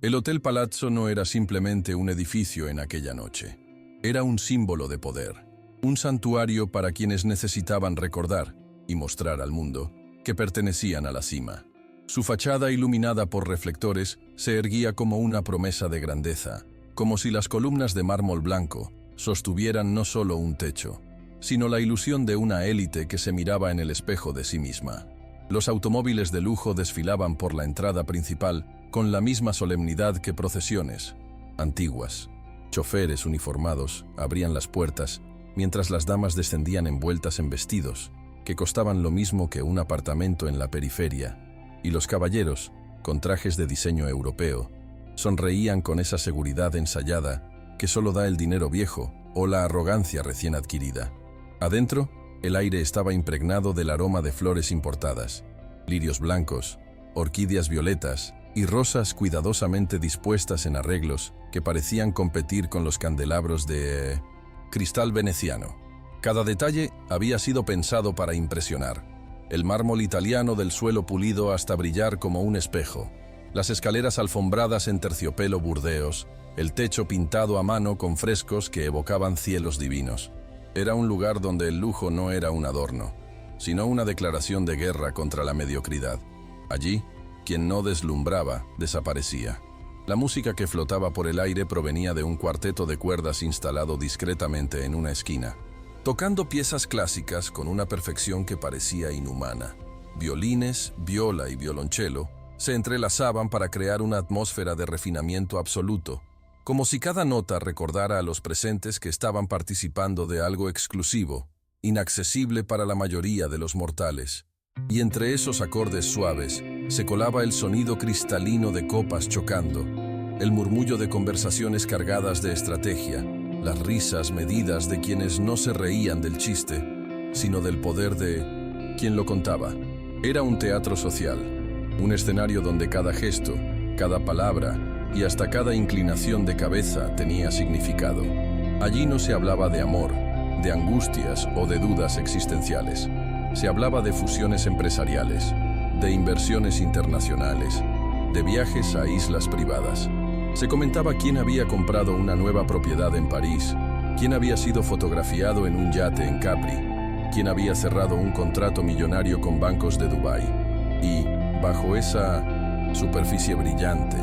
El Hotel Palazzo no era simplemente un edificio en aquella noche. Era un símbolo de poder, un santuario para quienes necesitaban recordar y mostrar al mundo que pertenecían a la cima. Su fachada, iluminada por reflectores, se erguía como una promesa de grandeza, como si las columnas de mármol blanco sostuvieran no solo un techo, sino la ilusión de una élite que se miraba en el espejo de sí misma. Los automóviles de lujo desfilaban por la entrada principal con la misma solemnidad que procesiones antiguas. Choferes uniformados abrían las puertas mientras las damas descendían envueltas en vestidos que costaban lo mismo que un apartamento en la periferia, y los caballeros, con trajes de diseño europeo, sonreían con esa seguridad ensayada que solo da el dinero viejo o la arrogancia recién adquirida. Adentro, el aire estaba impregnado del aroma de flores importadas, lirios blancos, orquídeas violetas y rosas cuidadosamente dispuestas en arreglos que parecían competir con los candelabros de cristal veneciano. Cada detalle había sido pensado para impresionar. El mármol italiano del suelo pulido hasta brillar como un espejo, las escaleras alfombradas en terciopelo burdeos, el techo pintado a mano con frescos que evocaban cielos divinos. Era un lugar donde el lujo no era un adorno, sino una declaración de guerra contra la mediocridad. Allí, quien no deslumbraba, desaparecía. La música que flotaba por el aire provenía de un cuarteto de cuerdas instalado discretamente en una esquina, tocando piezas clásicas con una perfección que parecía inhumana. Violines, viola y violonchelo se entrelazaban para crear una atmósfera de refinamiento absoluto, como si cada nota recordara a los presentes que estaban participando de algo exclusivo, inaccesible para la mayoría de los mortales. Y entre esos acordes suaves se colaba el sonido cristalino de copas chocando, el murmullo de conversaciones cargadas de estrategia, las risas medidas de quienes no se reían del chiste, sino del poder de quien lo contaba. Era un teatro social, un escenario donde cada gesto, cada palabra y hasta cada inclinación de cabeza tenía significado. Allí no se hablaba de amor, de angustias o de dudas existenciales. Se hablaba de fusiones empresariales, de inversiones internacionales, de viajes a islas privadas. Se comentaba quién había comprado una nueva propiedad en París, quién había sido fotografiado en un yate en Capri, quién había cerrado un contrato millonario con bancos de Dubái. Y, bajo esa superficie brillante,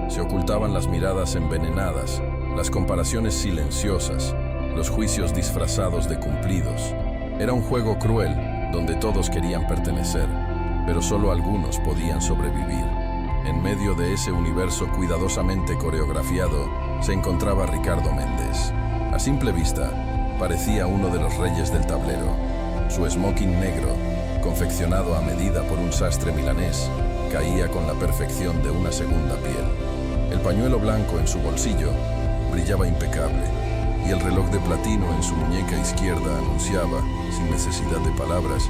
se ocultaban las miradas envenenadas, las comparaciones silenciosas, los juicios disfrazados de cumplidos. Era un juego cruel, donde todos querían pertenecer, pero solo algunos podían sobrevivir. En medio de ese universo cuidadosamente coreografiado se encontraba Ricardo Méndez. A simple vista, parecía uno de los reyes del tablero. Su smoking negro, confeccionado a medida por un sastre milanés, caía con la perfección de una segunda piel. El pañuelo blanco en su bolsillo brillaba impecable, y el reloj de platino en su muñeca izquierda anunciaba, sin necesidad de palabras,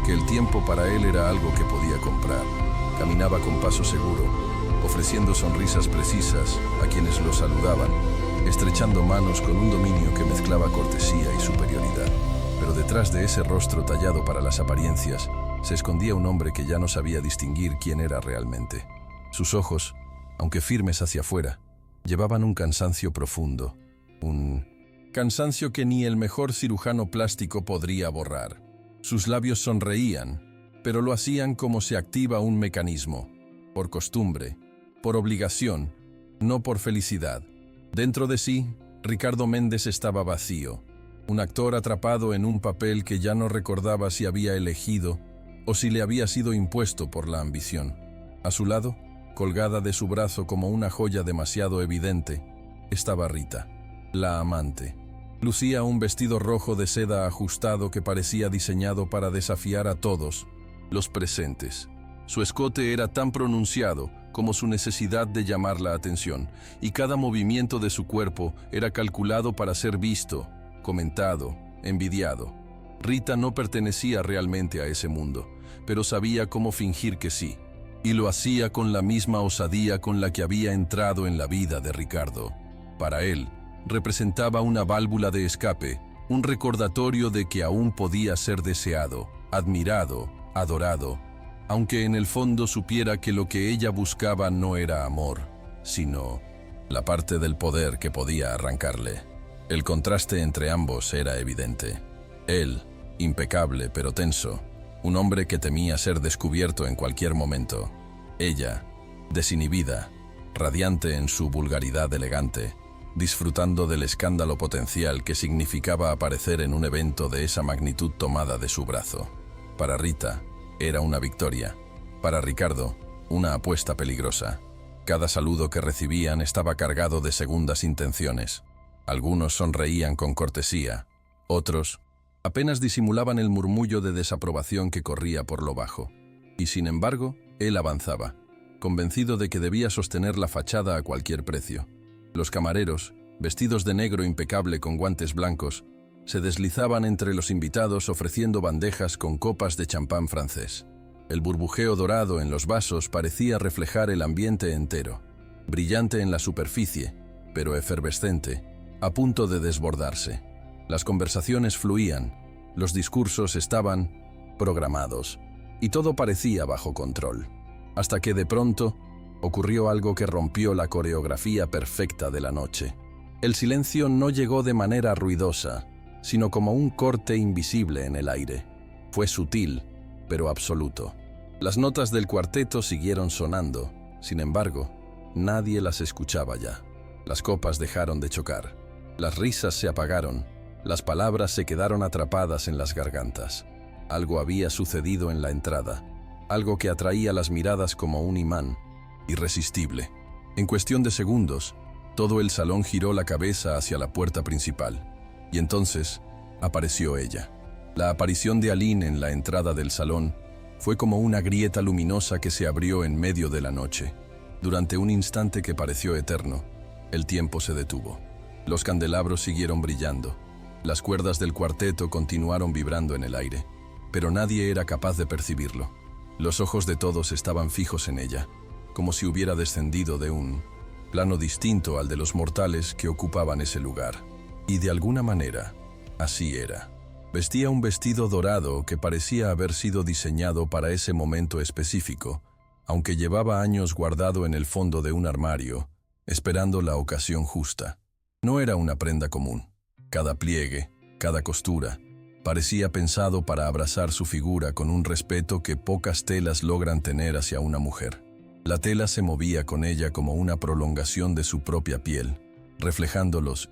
que el tiempo para él era algo que podía comprar. Caminaba con paso seguro, ofreciendo sonrisas precisas a quienes lo saludaban, estrechando manos con un dominio que mezclaba cortesía y superioridad. Pero detrás de ese rostro tallado para las apariencias, se escondía un hombre que ya no sabía distinguir quién era realmente. Sus ojos, aunque firmes hacia afuera, llevaban un cansancio profundo, un cansancio que ni el mejor cirujano plástico podría borrar. Sus labios sonreían, pero lo hacían como se activa un mecanismo, por costumbre, por obligación, no por felicidad. Dentro de sí, Ricardo Méndez estaba vacío, un actor atrapado en un papel que ya no recordaba si había elegido o si le había sido impuesto por la ambición. A su lado, colgada de su brazo como una joya demasiado evidente, estaba Rita, la amante. Lucía un vestido rojo de seda ajustado que parecía diseñado para desafiar a todos los presentes. Su escote era tan pronunciado como su necesidad de llamar la atención, y cada movimiento de su cuerpo era calculado para ser visto, comentado, envidiado. Rita no pertenecía realmente a ese mundo, pero sabía cómo fingir que sí, y lo hacía con la misma osadía con la que había entrado en la vida de Ricardo. Para él, representaba una válvula de escape, un recordatorio de que aún podía ser deseado, admirado, adorado, aunque en el fondo supiera que lo que ella buscaba no era amor, sino la parte del poder que podía arrancarle. El contraste entre ambos era evidente. Él, impecable pero tenso, un hombre que temía ser descubierto en cualquier momento. Ella, desinhibida, radiante en su vulgaridad elegante, disfrutando del escándalo potencial que significaba aparecer en un evento de esa magnitud tomada de su brazo. Para Rita, era una victoria. Para Ricardo, una apuesta peligrosa. Cada saludo que recibían estaba cargado de segundas intenciones. Algunos sonreían con cortesía, otros apenas disimulaban el murmullo de desaprobación que corría por lo bajo. Y sin embargo, él avanzaba, convencido de que debía sostener la fachada a cualquier precio. Los camareros, vestidos de negro impecable con guantes blancos, se deslizaban entre los invitados ofreciendo bandejas con copas de champán francés. El burbujeo dorado en los vasos parecía reflejar el ambiente entero, brillante en la superficie, pero efervescente, a punto de desbordarse. Las conversaciones fluían, los discursos estaban programados, y todo parecía bajo control. Hasta que de pronto ocurrió algo que rompió la coreografía perfecta de la noche. El silencio no llegó de manera ruidosa, sino como un corte invisible en el aire. Fue sutil, pero absoluto. Las notas del cuarteto siguieron sonando, sin embargo, nadie las escuchaba ya. Las copas dejaron de chocar, las risas se apagaron, las palabras se quedaron atrapadas en las gargantas. Algo había sucedido en la entrada, algo que atraía las miradas como un imán, irresistible. En cuestión de segundos, todo el salón giró la cabeza hacia la puerta principal, y entonces apareció ella. La aparición de Aline en la entrada del salón fue como una grieta luminosa que se abrió en medio de la noche. Durante un instante que pareció eterno, el tiempo se detuvo. Los candelabros siguieron brillando, las cuerdas del cuarteto continuaron vibrando en el aire, pero nadie era capaz de percibirlo. Los ojos de todos estaban fijos en ella, como si hubiera descendido de un plano distinto al de los mortales que ocupaban ese lugar. Y de alguna manera, así era. Vestía un vestido dorado que parecía haber sido diseñado para ese momento específico, aunque llevaba años guardado en el fondo de un armario, esperando la ocasión justa. No era una prenda común. Cada pliegue, cada costura, parecía pensado para abrazar su figura con un respeto que pocas telas logran tener hacia una mujer. La tela se movía con ella como una prolongación de su propia piel, reflejando los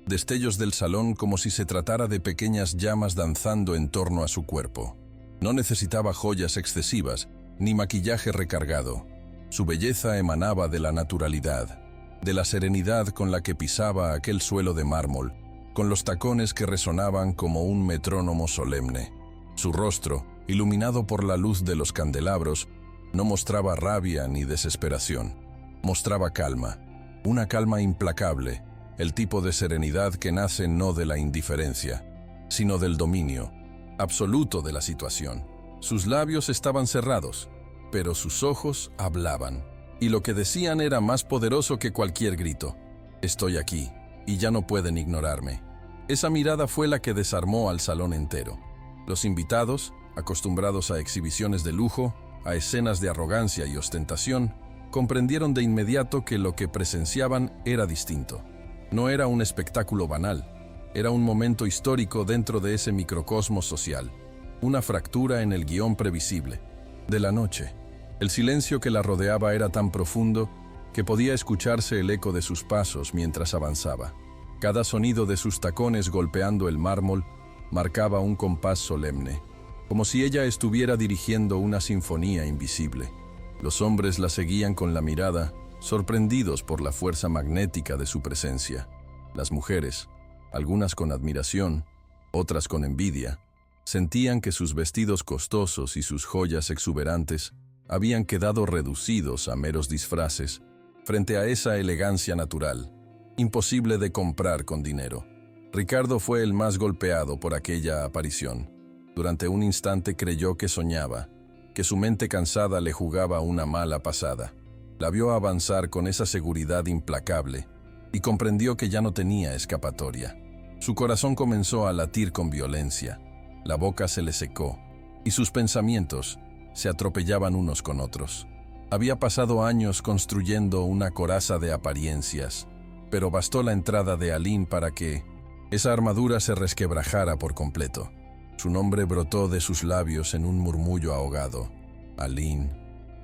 destellos del salón como si se tratara de pequeñas llamas danzando en torno a su cuerpo. No necesitaba joyas excesivas, ni maquillaje recargado. Su belleza emanaba de la naturalidad, de la serenidad con la que pisaba aquel suelo de mármol, con los tacones que resonaban como un metrónomo solemne. Su rostro, iluminado por la luz de los candelabros, no mostraba rabia ni desesperación. Mostraba calma, una calma implacable, el tipo de serenidad que nace no de la indiferencia, sino del dominio absoluto de la situación. Sus labios estaban cerrados, pero sus ojos hablaban, y lo que decían era más poderoso que cualquier grito. Estoy aquí, y ya no pueden ignorarme. Esa mirada fue la que desarmó al salón entero. Los invitados, acostumbrados a exhibiciones de lujo, a escenas de arrogancia y ostentación, comprendieron de inmediato que lo que presenciaban era distinto. No era un espectáculo banal, era un momento histórico dentro de ese microcosmos social, una fractura en el guión previsible de la noche. El silencio que la rodeaba era tan profundo que podía escucharse el eco de sus pasos mientras avanzaba. Cada sonido de sus tacones golpeando el mármol marcaba un compás solemne, como si ella estuviera dirigiendo una sinfonía invisible. Los hombres la seguían con la mirada, sorprendidos por la fuerza magnética de su presencia. Las mujeres, algunas con admiración, otras con envidia, sentían que sus vestidos costosos y sus joyas exuberantes habían quedado reducidos a meros disfraces frente a esa elegancia natural, imposible de comprar con dinero. Ricardo fue el más golpeado por aquella aparición. Durante un instante creyó que soñaba, que su mente cansada le jugaba una mala pasada. La vio avanzar con esa seguridad implacable y comprendió que ya no tenía escapatoria. Su corazón comenzó a latir con violencia, la boca se le secó y sus pensamientos se atropellaban unos con otros. Había pasado años construyendo una coraza de apariencias, pero bastó la entrada de Aline para que esa armadura se resquebrajara por completo. Su nombre brotó de sus labios en un murmullo ahogado. Aline.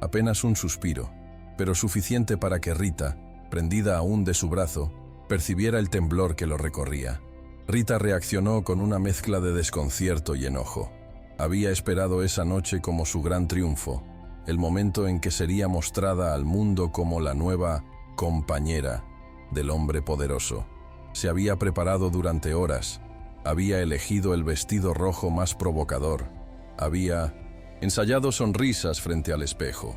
Apenas un suspiro, pero suficiente para que Rita, prendida aún de su brazo, percibiera el temblor que lo recorría. Rita reaccionó con una mezcla de desconcierto y enojo. Había esperado esa noche como su gran triunfo, el momento en que sería mostrada al mundo como la nueva compañera del hombre poderoso. Se había preparado durante horas, había elegido el vestido rojo más provocador, había ensayado sonrisas frente al espejo,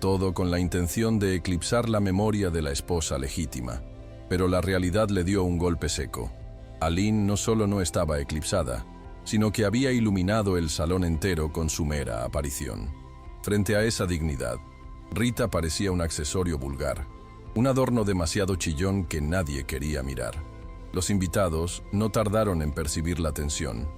todo con la intención de eclipsar la memoria de la esposa legítima. Pero la realidad le dio un golpe seco. Aline no solo no estaba eclipsada, sino que había iluminado el salón entero con su mera aparición. Frente a esa dignidad, Rita parecía un accesorio vulgar, un adorno demasiado chillón que nadie quería mirar. Los invitados no tardaron en percibir la tensión.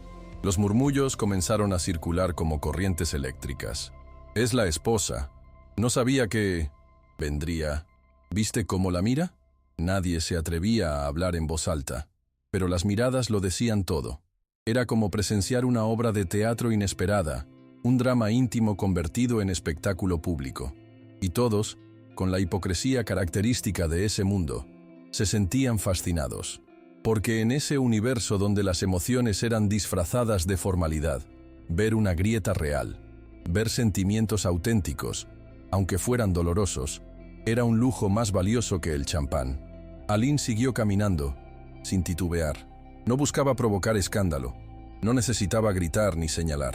Los murmullos comenzaron a circular como corrientes eléctricas. «Es la esposa. No sabía que vendría. ¿Viste cómo la mira?» Nadie se atrevía a hablar en voz alta, pero las miradas lo decían todo. Era como presenciar una obra de teatro inesperada, un drama íntimo convertido en espectáculo público. Y todos, con la hipocresía característica de ese mundo, se sentían fascinados. Porque en ese universo donde las emociones eran disfrazadas de formalidad, ver una grieta real, ver sentimientos auténticos, aunque fueran dolorosos, era un lujo más valioso que el champán. Aline siguió caminando, sin titubear. No buscaba provocar escándalo, no necesitaba gritar ni señalar.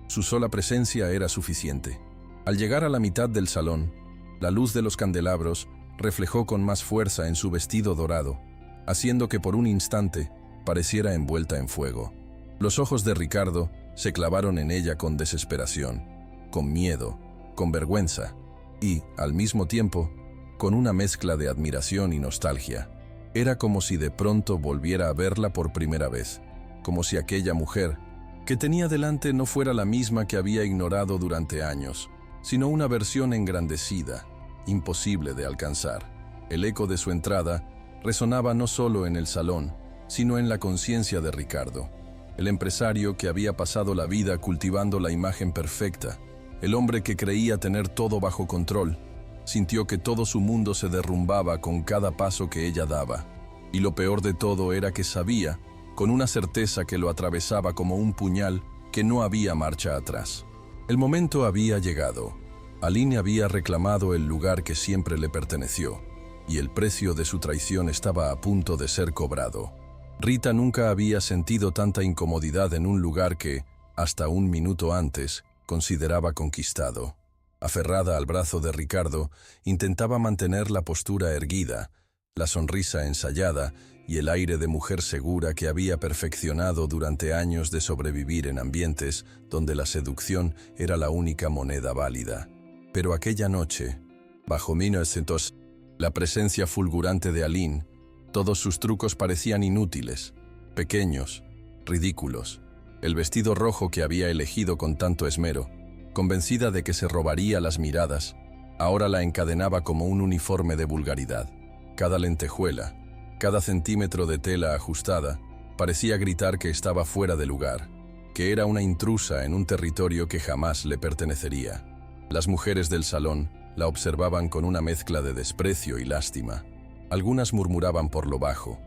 Su sola presencia era suficiente. Al llegar a la mitad del salón, la luz de los candelabros reflejó con más fuerza en su vestido dorado, haciendo que por un instante pareciera envuelta en fuego. Los ojos de Ricardo se clavaron en ella con desesperación, con miedo, con vergüenza y, al mismo tiempo, con una mezcla de admiración y nostalgia. Era como si de pronto volviera a verla por primera vez, como si aquella mujer que tenía delante no fuera la misma que había ignorado durante años, sino una versión engrandecida, imposible de alcanzar. El eco de su entrada resonaba no solo en el salón, sino en la conciencia de Ricardo, el empresario que había pasado la vida cultivando la imagen perfecta, el hombre que creía tener todo bajo control. Sintió que todo su mundo se derrumbaba con cada paso que ella daba. Y lo peor de todo era que sabía, con una certeza que lo atravesaba como un puñal, que no había marcha atrás. El momento había llegado. Aline había reclamado el lugar que siempre le perteneció, y el precio de su traición estaba a punto de ser cobrado. Rita nunca había sentido tanta incomodidad en un lugar que, hasta un minuto antes, consideraba conquistado. Aferrada al brazo de Ricardo, intentaba mantener la postura erguida, la sonrisa ensayada y el aire de mujer segura que había perfeccionado durante años de sobrevivir en ambientes donde la seducción era la única moneda válida. Pero aquella noche, bajo 1900, la presencia fulgurante de Aline, todos sus trucos parecían inútiles, pequeños, ridículos. El vestido rojo que había elegido con tanto esmero, convencida de que se robaría las miradas, ahora la encadenaba como un uniforme de vulgaridad. Cada lentejuela, cada centímetro de tela ajustada, parecía gritar que estaba fuera de lugar, que era una intrusa en un territorio que jamás le pertenecería. Las mujeres del salón la observaban con una mezcla de desprecio y lástima. Algunas murmuraban por lo bajo,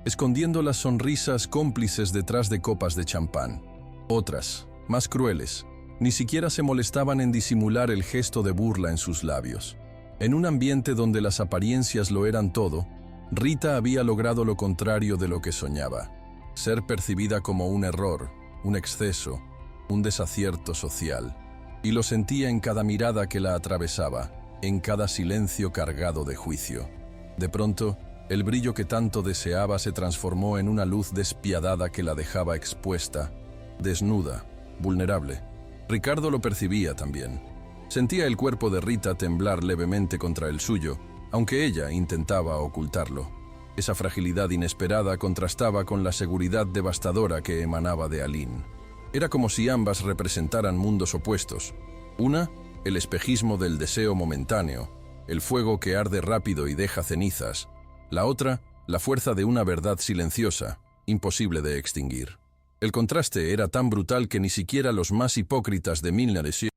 escondiendo las sonrisas cómplices detrás de copas de champán. Otras, más crueles, ni siquiera se molestaban en disimular el gesto de burla en sus labios. En un ambiente donde las apariencias lo eran todo, Rita había logrado lo contrario de lo que soñaba: ser percibida como un error, un exceso, un desacierto social. Y lo sentía en cada mirada que la atravesaba, en cada silencio cargado de juicio. De pronto, el brillo que tanto deseaba se transformó en una luz despiadada que la dejaba expuesta, desnuda, vulnerable. Ricardo lo percibía también. Sentía el cuerpo de Rita temblar levemente contra el suyo, aunque ella intentaba ocultarlo. Esa fragilidad inesperada contrastaba con la seguridad devastadora que emanaba de Aline. Era como si ambas representaran mundos opuestos. Una, el espejismo del deseo momentáneo, el fuego que arde rápido y deja cenizas. La otra, la fuerza de una verdad silenciosa, imposible de extinguir. El contraste era tan brutal que ni siquiera los más hipócritas de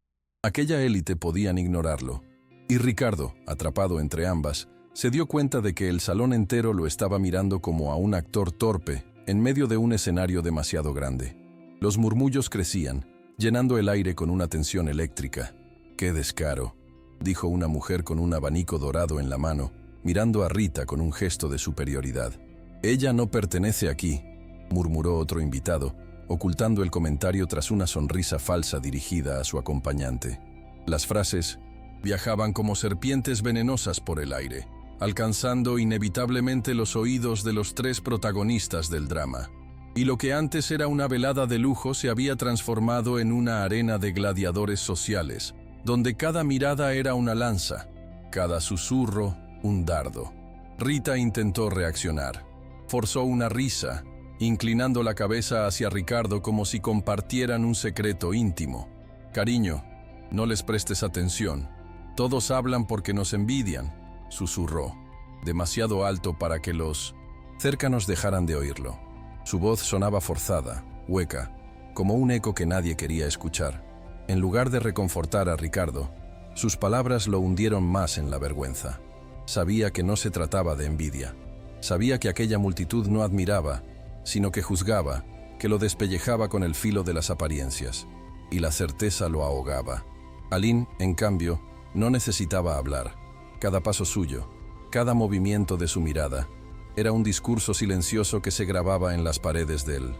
aquella élite podían ignorarlo. Y Ricardo, atrapado entre ambas, se dio cuenta de que el salón entero lo estaba mirando como a un actor torpe en medio de un escenario demasiado grande. Los murmullos crecían, llenando el aire con una tensión eléctrica. «¡Qué descaro!», dijo una mujer con un abanico dorado en la mano, mirando a Rita con un gesto de superioridad. «Ella no pertenece aquí», murmuró otro invitado, ocultando el comentario tras una sonrisa falsa dirigida a su acompañante. Las frases viajaban como serpientes venenosas por el aire, alcanzando inevitablemente los oídos de los tres protagonistas del drama. Y lo que antes era una velada de lujo se había transformado en una arena de gladiadores sociales, donde cada mirada era una lanza, cada susurro un dardo. Rita intentó reaccionar. Forzó una risa, inclinando la cabeza hacia Ricardo como si compartieran un secreto íntimo. «Cariño, no les prestes atención. Todos hablan porque nos envidian», susurró, demasiado alto para que los cercanos dejaran de oírlo. Su voz sonaba forzada, hueca, como un eco que nadie quería escuchar. En lugar de reconfortar a Ricardo, sus palabras lo hundieron más en la vergüenza. Sabía que no se trataba de envidia. Sabía que aquella multitud no admiraba, sino que juzgaba, que lo despellejaba con el filo de las apariencias, y la certeza lo ahogaba. Aline, en cambio, no necesitaba hablar. Cada paso suyo, cada movimiento de su mirada, era un discurso silencioso que se grababa en las paredes del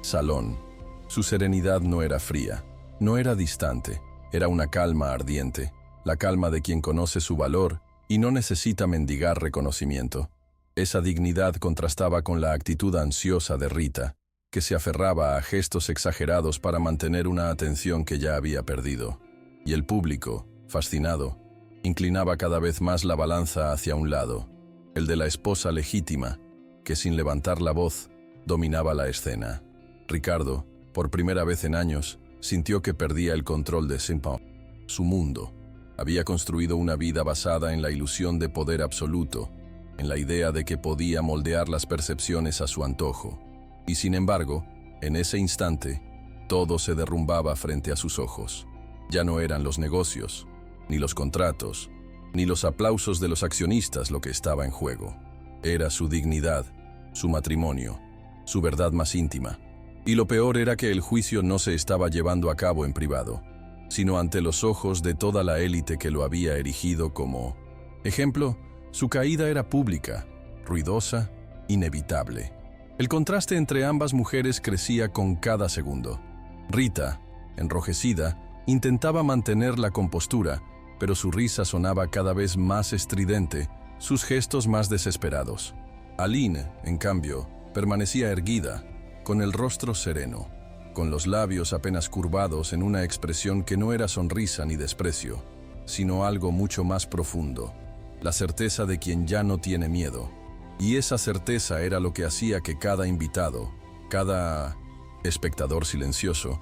salón. Su serenidad no era fría, no era distante, era una calma ardiente, la calma de quien conoce su valor y no necesita mendigar reconocimiento. Esa dignidad contrastaba con la actitud ansiosa de Rita, que se aferraba a gestos exagerados para mantener una atención que ya había perdido. Y el público, fascinado, inclinaba cada vez más la balanza hacia un lado, el de la esposa legítima, que sin levantar la voz, dominaba la escena. Ricardo, por primera vez en años, sintió que perdía el control de su mundo. Había construido una vida basada en la ilusión de poder absoluto, en la idea de que podía moldear las percepciones a su antojo. Y sin embargo, en ese instante, todo se derrumbaba frente a sus ojos. Ya no eran los negocios, ni los contratos, ni los aplausos de los accionistas lo que estaba en juego. Era su dignidad, su matrimonio, su verdad más íntima. Y lo peor era que el juicio no se estaba llevando a cabo en privado, sino ante los ojos de toda la élite que lo había erigido como ejemplo. Su caída era pública, ruidosa, inevitable. El contraste entre ambas mujeres crecía con cada segundo. Rita, enrojecida, intentaba mantener la compostura, pero su risa sonaba cada vez más estridente, sus gestos más desesperados. Aline, en cambio, permanecía erguida, con el rostro sereno, con los labios apenas curvados en una expresión que no era sonrisa ni desprecio, sino algo mucho más profundo. La certeza de quien ya no tiene miedo. Y esa certeza era lo que hacía que cada invitado, cada espectador silencioso,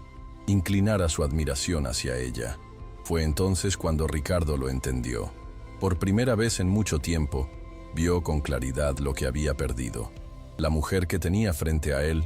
inclinara su admiración hacia ella. Fue entonces cuando Ricardo lo entendió. Por primera vez en mucho tiempo, vio con claridad lo que había perdido. La mujer que tenía frente a él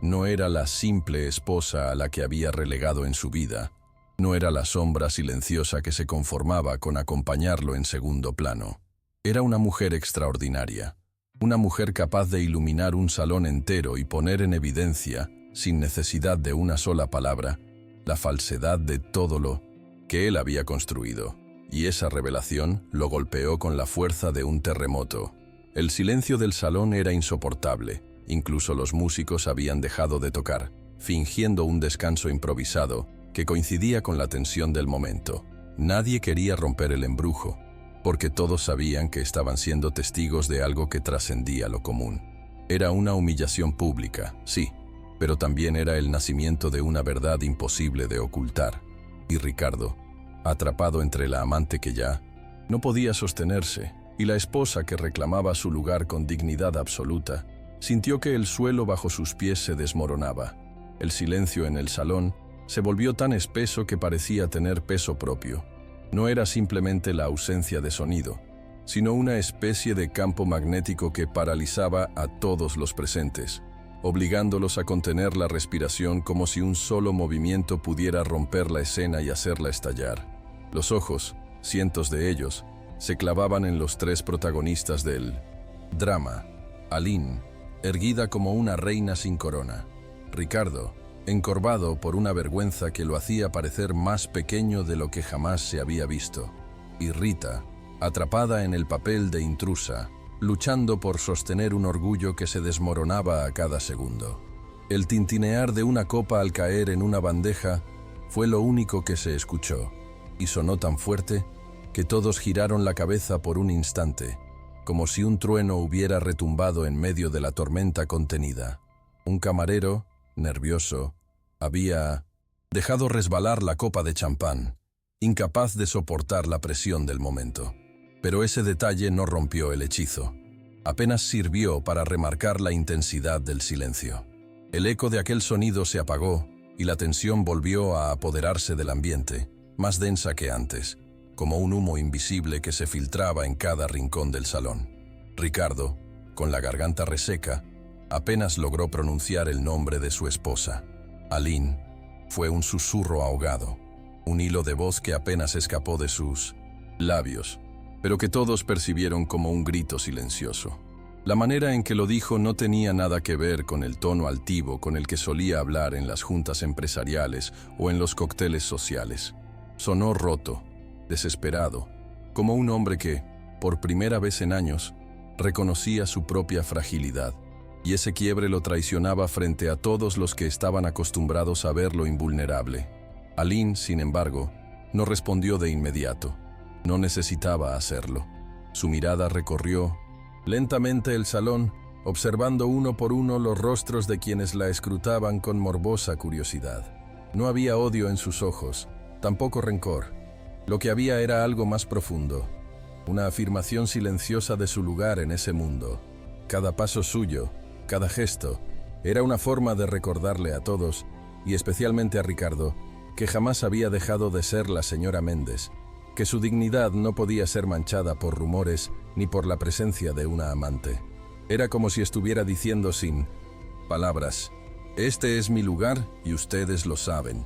no era la simple esposa a la que había relegado en su vida, no era la sombra silenciosa que se conformaba con acompañarlo en segundo plano. Era una mujer extraordinaria, una mujer capaz de iluminar un salón entero y poner en evidencia, sin necesidad de una sola palabra, la falsedad de todo lo que él había construido. Y esa revelación lo golpeó con la fuerza de un terremoto. El silencio del salón era insoportable, incluso los músicos habían dejado de tocar, fingiendo un descanso improvisado que coincidía con la tensión del momento. Nadie quería romper el embrujo, porque todos sabían que estaban siendo testigos de algo que trascendía lo común. Era una humillación pública, sí, pero también era el nacimiento de una verdad imposible de ocultar. Y Ricardo, atrapado entre la amante que ya no podía sostenerse y la esposa que reclamaba su lugar con dignidad absoluta, sintió que el suelo bajo sus pies se desmoronaba. El silencio en el salón se volvió tan espeso que parecía tener peso propio. No era simplemente la ausencia de sonido, sino una especie de campo magnético que paralizaba a todos los presentes, obligándolos a contener la respiración como si un solo movimiento pudiera romper la escena y hacerla estallar. Los ojos, cientos de ellos, se clavaban en los tres protagonistas del drama: Aline, erguida como una reina sin corona; Ricardo, encorvado por una vergüenza que lo hacía parecer más pequeño de lo que jamás se había visto; y Rita, atrapada en el papel de intrusa, luchando por sostener un orgullo que se desmoronaba a cada segundo. El tintinear de una copa al caer en una bandeja fue lo único que se escuchó, y sonó tan fuerte que todos giraron la cabeza por un instante, como si un trueno hubiera retumbado en medio de la tormenta contenida. Un camarero, nervioso, había dejado resbalar la copa de champán, incapaz de soportar la presión del momento. Pero ese detalle no rompió el hechizo. Apenas sirvió para remarcar la intensidad del silencio. El eco de aquel sonido se apagó y la tensión volvió a apoderarse del ambiente, más densa que antes, como un humo invisible que se filtraba en cada rincón del salón. Ricardo, con la garganta reseca, apenas logró pronunciar el nombre de su esposa. Aline. Fue un susurro ahogado, un hilo de voz que apenas escapó de sus labios, pero que todos percibieron como un grito silencioso. La manera en que lo dijo no tenía nada que ver con el tono altivo con el que solía hablar en las juntas empresariales o en los cócteles sociales. Sonó roto, desesperado, como un hombre que, por primera vez en años, reconocía su propia fragilidad, y ese quiebre lo traicionaba frente a todos los que estaban acostumbrados a verlo invulnerable. Aline, sin embargo, no respondió de inmediato. No necesitaba hacerlo. Su mirada recorrió lentamente el salón, observando uno por uno los rostros de quienes la escrutaban con morbosa curiosidad. No había odio en sus ojos, tampoco rencor. Lo que había era algo más profundo, una afirmación silenciosa de su lugar en ese mundo. Cada paso suyo, cada gesto, era una forma de recordarle a todos, y especialmente a Ricardo, que jamás había dejado de ser la señora Méndez, que su dignidad no podía ser manchada por rumores ni por la presencia de una amante. Era como si estuviera diciendo sin palabras: «Este es mi lugar y ustedes lo saben».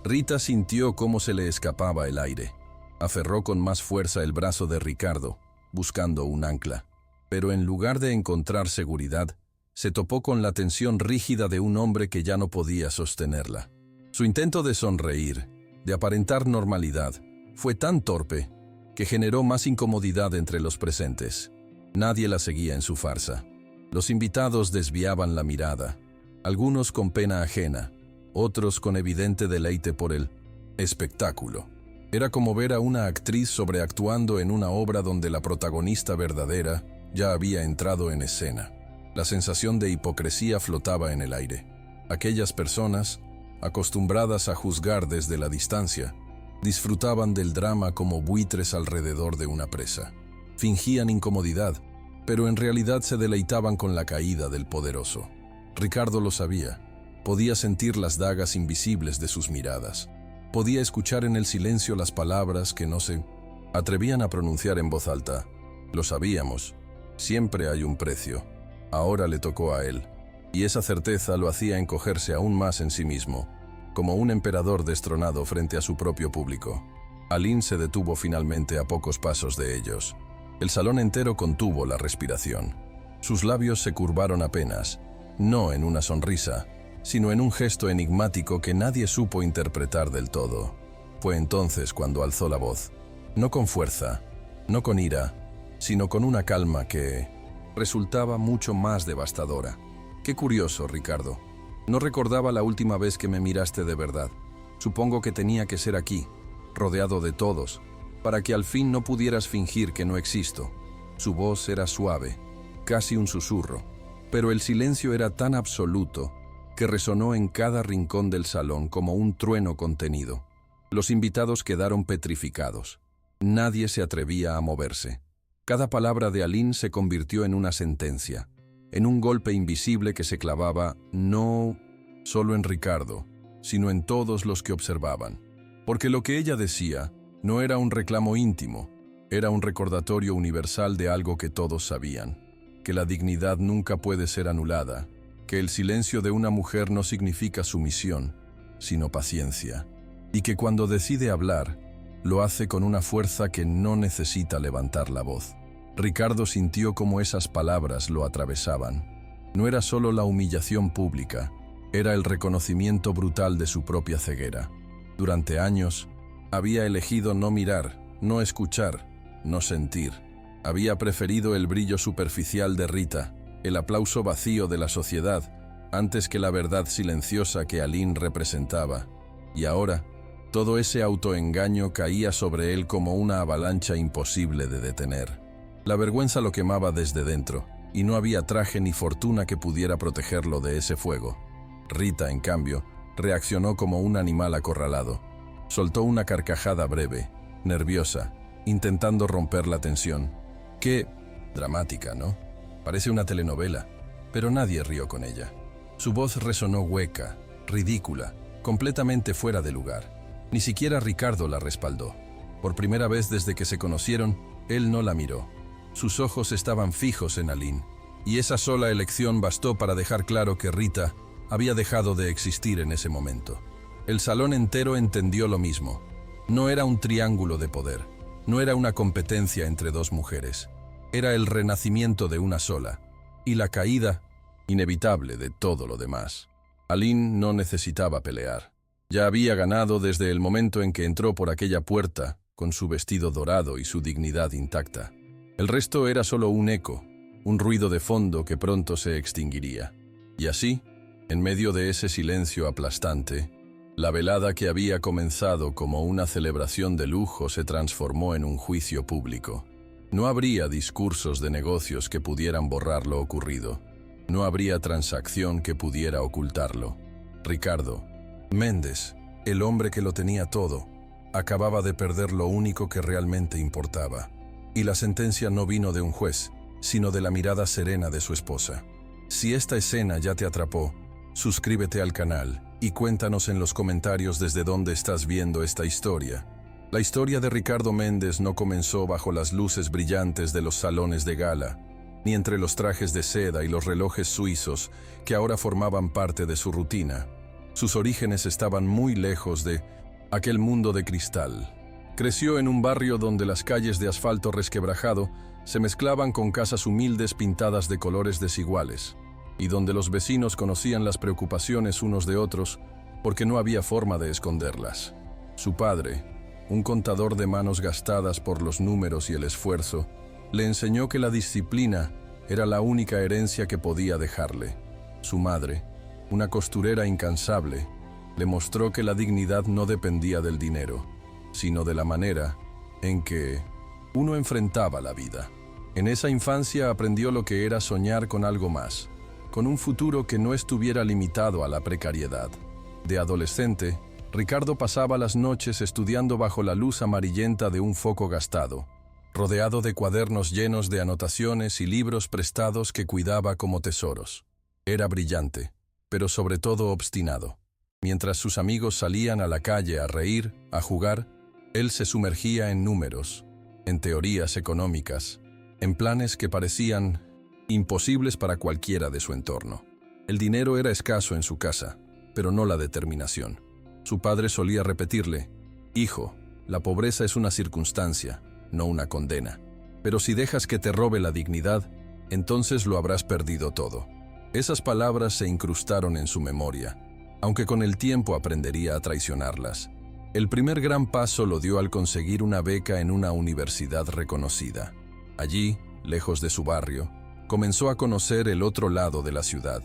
Rita sintió cómo se le escapaba el aire. Aferró con más fuerza el brazo de Ricardo, buscando un ancla. Pero en lugar de encontrar seguridad, se topó con la tensión rígida de un hombre que ya no podía sostenerla. Su intento de sonreír, de aparentar normalidad, fue tan torpe que generó más incomodidad entre los presentes. Nadie la seguía en su farsa. Los invitados desviaban la mirada, algunos con pena ajena, otros con evidente deleite por el espectáculo. Era como ver a una actriz sobreactuando en una obra donde la protagonista verdadera ya había entrado en escena. La sensación de hipocresía flotaba en el aire. Aquellas personas, acostumbradas a juzgar desde la distancia, disfrutaban del drama como buitres alrededor de una presa. Fingían incomodidad, pero en realidad se deleitaban con la caída del poderoso. Ricardo lo sabía. Podía sentir las dagas invisibles de sus miradas. Podía escuchar en el silencio las palabras que no se atrevían a pronunciar en voz alta. Lo sabíamos. Siempre hay un precio. Ahora le tocó a él. Y esa certeza lo hacía encogerse aún más en sí mismo, como un emperador destronado frente a su propio público. Aline se detuvo finalmente a pocos pasos de ellos. El salón entero contuvo la respiración. Sus labios se curvaron apenas, no en una sonrisa, sino en un gesto enigmático que nadie supo interpretar del todo. Fue entonces cuando alzó la voz, no con fuerza, no con ira, sino con una calma que resultaba mucho más devastadora. Qué curioso, Ricardo. No recordaba la última vez que me miraste de verdad. Supongo que tenía que ser aquí, rodeado de todos, para que al fin no pudieras fingir que no existo. Su voz era suave, casi un susurro, pero el silencio era tan absoluto que resonó en cada rincón del salón como un trueno contenido. Los invitados quedaron petrificados. Nadie se atrevía a moverse. Cada palabra de Aline se convirtió en una sentencia, en un golpe invisible que se clavaba no solo en Ricardo, sino en todos los que observaban. Porque lo que ella decía No era un reclamo íntimo, era un recordatorio universal de algo que todos sabían, que la dignidad nunca puede ser anulada, que el silencio de una mujer no significa sumisión, sino paciencia, y que cuando decide hablar, lo hace con una fuerza que no necesita levantar la voz. Ricardo sintió cómo esas palabras lo atravesaban. No era solo la humillación pública, era el reconocimiento brutal de su propia ceguera. Durante años, había elegido no mirar, no escuchar, no sentir. Había preferido el brillo superficial de Rita, el aplauso vacío de la sociedad, antes que la verdad silenciosa que Aline representaba. Y ahora, todo ese autoengaño caía sobre él como una avalancha imposible de detener. La vergüenza lo quemaba desde dentro, y no había traje ni fortuna que pudiera protegerlo de ese fuego. Rita, en cambio, reaccionó como un animal acorralado. Soltó una carcajada breve, nerviosa, intentando romper la tensión. Qué dramática, ¿no? Parece una telenovela, pero nadie rió con ella. Su voz resonó hueca, ridícula, completamente fuera de lugar. Ni siquiera Ricardo la respaldó. Por primera vez desde que se conocieron, él no la miró. Sus ojos estaban fijos en Aline, y esa sola elección bastó para dejar claro que Rita había dejado de existir en ese momento. El salón entero entendió lo mismo. No era un triángulo de poder, no era una competencia entre dos mujeres. Era el renacimiento de una sola, y la caída inevitable de todo lo demás. Aline no necesitaba pelear. Ya había ganado desde el momento en que entró por aquella puerta, con su vestido dorado y su dignidad intacta. El resto era solo un eco, un ruido de fondo que pronto se extinguiría. Y así, en medio de ese silencio aplastante, la velada que había comenzado como una celebración de lujo se transformó en un juicio público. No habría discursos de negocios que pudieran borrar lo ocurrido. No habría transacción que pudiera ocultarlo. Ricardo Méndez, el hombre que lo tenía todo, acababa de perder lo único que realmente importaba. Y la sentencia no vino de un juez, sino de la mirada serena de su esposa. Si esta escena ya te atrapó, suscríbete al canal y cuéntanos en los comentarios desde dónde estás viendo esta historia. La historia de Ricardo Méndez no comenzó bajo las luces brillantes de los salones de gala, ni entre los trajes de seda y los relojes suizos que ahora formaban parte de su rutina. Sus orígenes estaban muy lejos de aquel mundo de cristal. Creció en un barrio donde las calles de asfalto resquebrajado se mezclaban con casas humildes pintadas de colores desiguales, y donde los vecinos conocían las preocupaciones unos de otros porque no había forma de esconderlas. Su padre, un contador de manos gastadas por los números y el esfuerzo, le enseñó que la disciplina era la única herencia que podía dejarle. Su madre, una costurera incansable, le mostró que la dignidad no dependía del dinero, sino de la manera en que uno enfrentaba la vida. En esa infancia aprendió lo que era soñar con algo más, con un futuro que no estuviera limitado a la precariedad. De adolescente, Ricardo pasaba las noches estudiando bajo la luz amarillenta de un foco gastado, rodeado de cuadernos llenos de anotaciones y libros prestados que cuidaba como tesoros. Era brillante, pero sobre todo obstinado. Mientras sus amigos salían a la calle a reír, a jugar, él se sumergía en números, en teorías económicas, en planes que parecían imposibles para cualquiera de su entorno. El dinero era escaso en su casa, pero no la determinación. Su padre solía repetirle: «Hijo, la pobreza es una circunstancia, no una condena. Pero si dejas que te robe la dignidad, entonces lo habrás perdido todo». Esas palabras se incrustaron en su memoria, aunque con el tiempo aprendería a traicionarlas. El primer gran paso lo dio al conseguir una beca en una universidad reconocida. Allí, lejos de su barrio, comenzó a conocer el otro lado de la ciudad,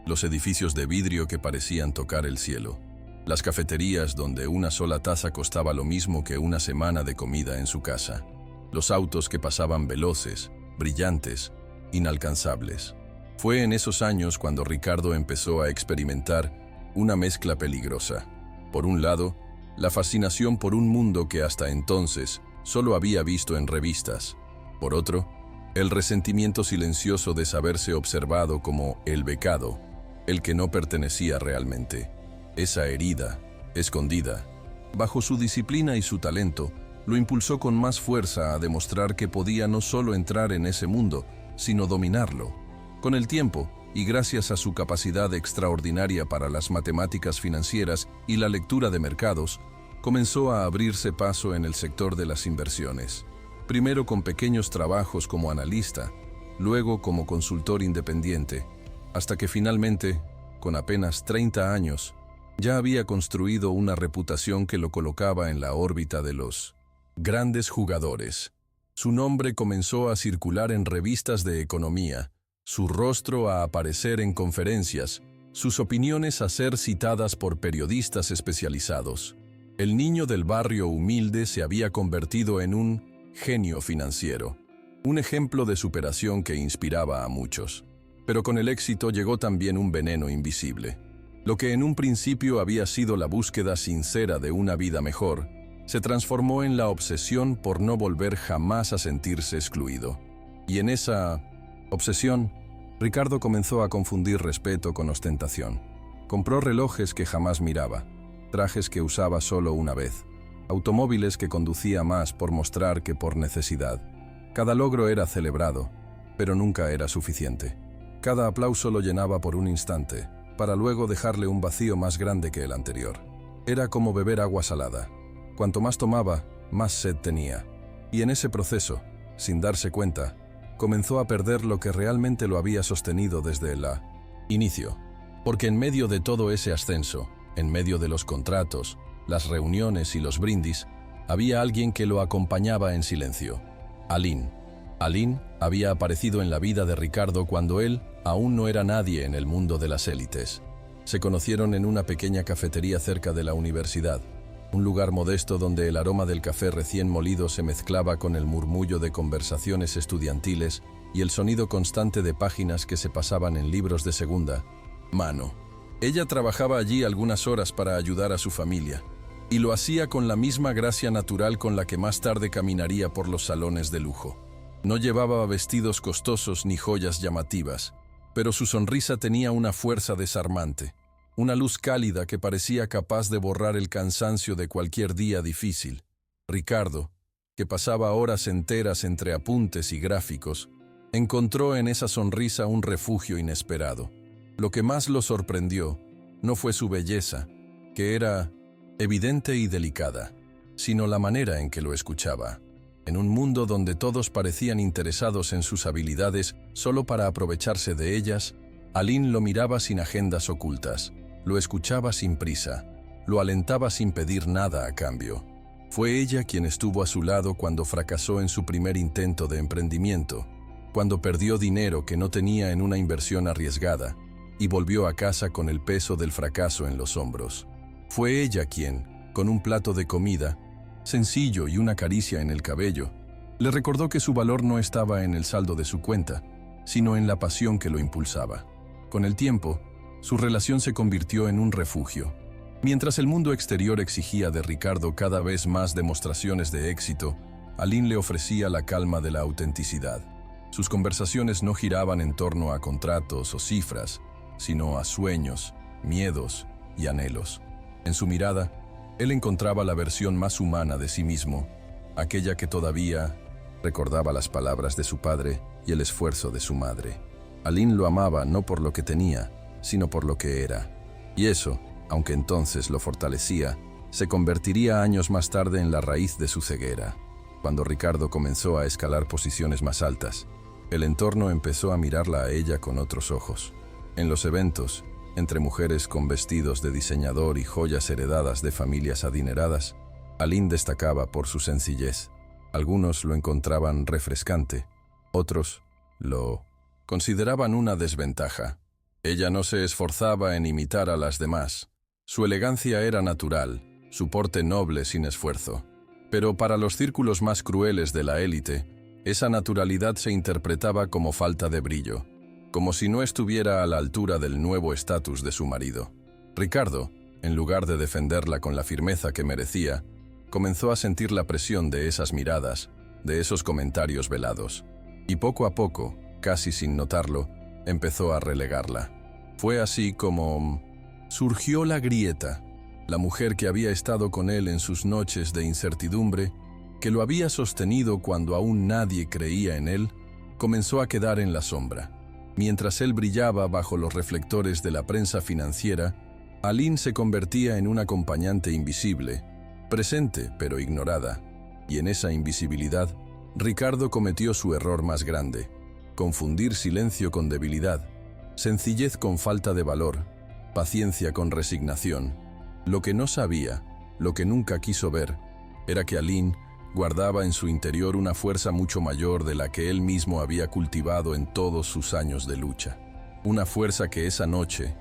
los edificios de vidrio que parecían tocar el cielo, las cafeterías donde una sola taza costaba lo mismo que una semana de comida en su casa, los autos que pasaban veloces, brillantes, inalcanzables. Fue en esos años cuando Ricardo empezó a experimentar una mezcla peligrosa. Por un lado, la fascinación por un mundo que hasta entonces solo había visto en revistas. Por otro, el resentimiento silencioso de saberse observado como el becado, el que no pertenecía realmente. Esa herida, escondida, bajo su disciplina y su talento, lo impulsó con más fuerza a demostrar que podía no solo entrar en ese mundo, sino dominarlo. Con el tiempo, y gracias a su capacidad extraordinaria para las matemáticas financieras y la lectura de mercados, comenzó a abrirse paso en el sector de las inversiones. Primero con pequeños trabajos como analista, luego como consultor independiente, hasta que finalmente, con apenas 30 años, ya había construido una reputación que lo colocaba en la órbita de los grandes jugadores. Su nombre comenzó a circular en revistas de economía, su rostro a aparecer en conferencias, sus opiniones a ser citadas por periodistas especializados. El niño del barrio humilde se había convertido en un genio financiero, un ejemplo de superación que inspiraba a muchos. Pero con el éxito llegó también un veneno invisible. Lo que en un principio había sido la búsqueda sincera de una vida mejor, se transformó en la obsesión por no volver jamás a sentirse excluido. Y en esa obsesión, Ricardo comenzó a confundir respeto con ostentación. Compró relojes que jamás miraba, trajes que usaba solo una vez, automóviles que conducía más por mostrar que por necesidad. Cada logro era celebrado, pero nunca era suficiente. Cada aplauso lo llenaba por un instante, para luego dejarle un vacío más grande que el anterior. Era como beber agua salada. Cuanto más tomaba, más sed tenía. Y en ese proceso, sin darse cuenta, comenzó a perder lo que realmente lo había sostenido desde el inicio. Porque en medio de todo ese ascenso, en medio de los contratos, las reuniones y los brindis, había alguien que lo acompañaba en silencio. Aline. Aline había aparecido en la vida de Ricardo cuando él aún no era nadie en el mundo de las élites. Se conocieron en una pequeña cafetería cerca de la universidad, un lugar modesto donde el aroma del café recién molido se mezclaba con el murmullo de conversaciones estudiantiles y el sonido constante de páginas que se pasaban en libros de segunda mano. Ella trabajaba allí algunas horas para ayudar a su familia, y lo hacía con la misma gracia natural con la que más tarde caminaría por los salones de lujo. No llevaba vestidos costosos ni joyas llamativas, pero su sonrisa tenía una fuerza desarmante, una luz cálida que parecía capaz de borrar el cansancio de cualquier día difícil. Ricardo, que pasaba horas enteras entre apuntes y gráficos, encontró en esa sonrisa un refugio inesperado. Lo que más lo sorprendió no fue su belleza, que era evidente y delicada, sino la manera en que lo escuchaba. En un mundo donde todos parecían interesados en sus habilidades solo para aprovecharse de ellas, Aline lo miraba sin agendas ocultas, lo escuchaba sin prisa, lo alentaba sin pedir nada a cambio. Fue ella quien estuvo a su lado cuando fracasó en su primer intento de emprendimiento, cuando perdió dinero que no tenía en una inversión arriesgada y volvió a casa con el peso del fracaso en los hombros. Fue ella quien, con un plato de comida, sencillo y una caricia en el cabello, le recordó que su valor no estaba en el saldo de su cuenta, sino en la pasión que lo impulsaba. Con el tiempo, su relación se convirtió en un refugio. Mientras el mundo exterior exigía de Ricardo cada vez más demostraciones de éxito, Aline le ofrecía la calma de la autenticidad. Sus conversaciones no giraban en torno a contratos o cifras, sino a sueños, miedos y anhelos. En su mirada, él encontraba la versión más humana de sí mismo, aquella que todavía recordaba las palabras de su padre y el esfuerzo de su madre. Aline lo amaba no por lo que tenía, sino por lo que era. Y eso, aunque entonces lo fortalecía, se convertiría años más tarde en la raíz de su ceguera. Cuando Ricardo comenzó a escalar posiciones más altas, el entorno empezó a mirarla a ella con otros ojos. En los eventos, entre mujeres con vestidos de diseñador y joyas heredadas de familias adineradas, Aline destacaba por su sencillez. Algunos lo encontraban refrescante, otros lo consideraban una desventaja. Ella no se esforzaba en imitar a las demás. Su elegancia era natural, su porte noble sin esfuerzo. Pero para los círculos más crueles de la élite, esa naturalidad se interpretaba como falta de brillo, como si no estuviera a la altura del nuevo estatus de su marido. Ricardo, en lugar de defenderla con la firmeza que merecía, comenzó a sentir la presión de esas miradas, de esos comentarios velados. Y poco a poco, casi sin notarlo, empezó a relegarla. Fue así como surgió la grieta, la mujer que había estado con él en sus noches de incertidumbre, que lo había sostenido cuando aún nadie creía en él, comenzó a quedar en la sombra. Mientras él brillaba bajo los reflectores de la prensa financiera, Aline se convertía en una acompañante invisible, presente pero ignorada, y en esa invisibilidad, Ricardo cometió su error más grande: confundir silencio con debilidad, sencillez con falta de valor, paciencia con resignación. Lo que no sabía, lo que nunca quiso ver, era que Aline guardaba en su interior una fuerza mucho mayor de la que él mismo había cultivado en todos sus años de lucha. Una fuerza que esa noche,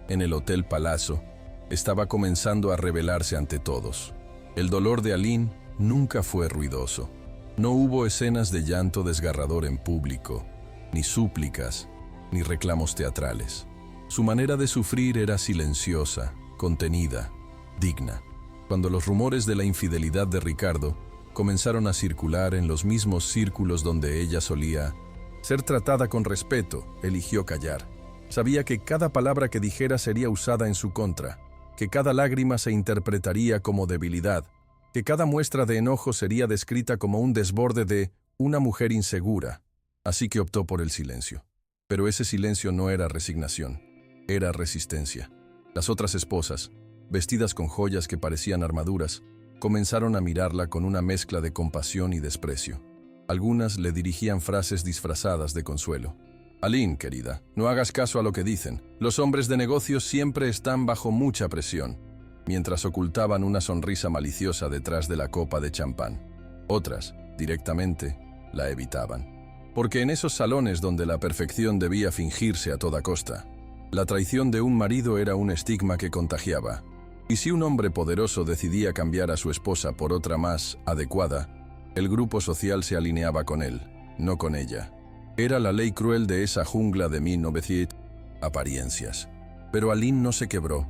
en el Hotel Palazzo, estaba comenzando a revelarse ante todos. El dolor de Aline nunca fue ruidoso. No hubo escenas de llanto desgarrador en público, ni súplicas, ni reclamos teatrales. Su manera de sufrir era silenciosa, contenida, digna. Cuando los rumores de la infidelidad de Ricardo comenzaron a circular en los mismos círculos donde ella solía ser tratada con respeto, eligió callar. Sabía que cada palabra que dijera sería usada en su contra, que cada lágrima se interpretaría como debilidad, que cada muestra de enojo sería descrita como un desborde de una mujer insegura. Así que optó por el silencio. Pero ese silencio no era resignación, era resistencia. Las otras esposas, vestidas con joyas que parecían armaduras, comenzaron a mirarla con una mezcla de compasión y desprecio. Algunas le dirigían frases disfrazadas de consuelo. Aline, querida, no hagas caso a lo que dicen. Los hombres de negocios siempre están bajo mucha presión, mientras ocultaban una sonrisa maliciosa detrás de la copa de champán. Otras, directamente, la evitaban. Porque en esos salones donde la perfección debía fingirse a toda costa, la traición de un marido era un estigma que contagiaba. Y si un hombre poderoso decidía cambiar a su esposa por otra más adecuada, el grupo social se alineaba con él, no con ella. Era la ley cruel de esa jungla de 1900 apariencias. Pero Aline no se quebró.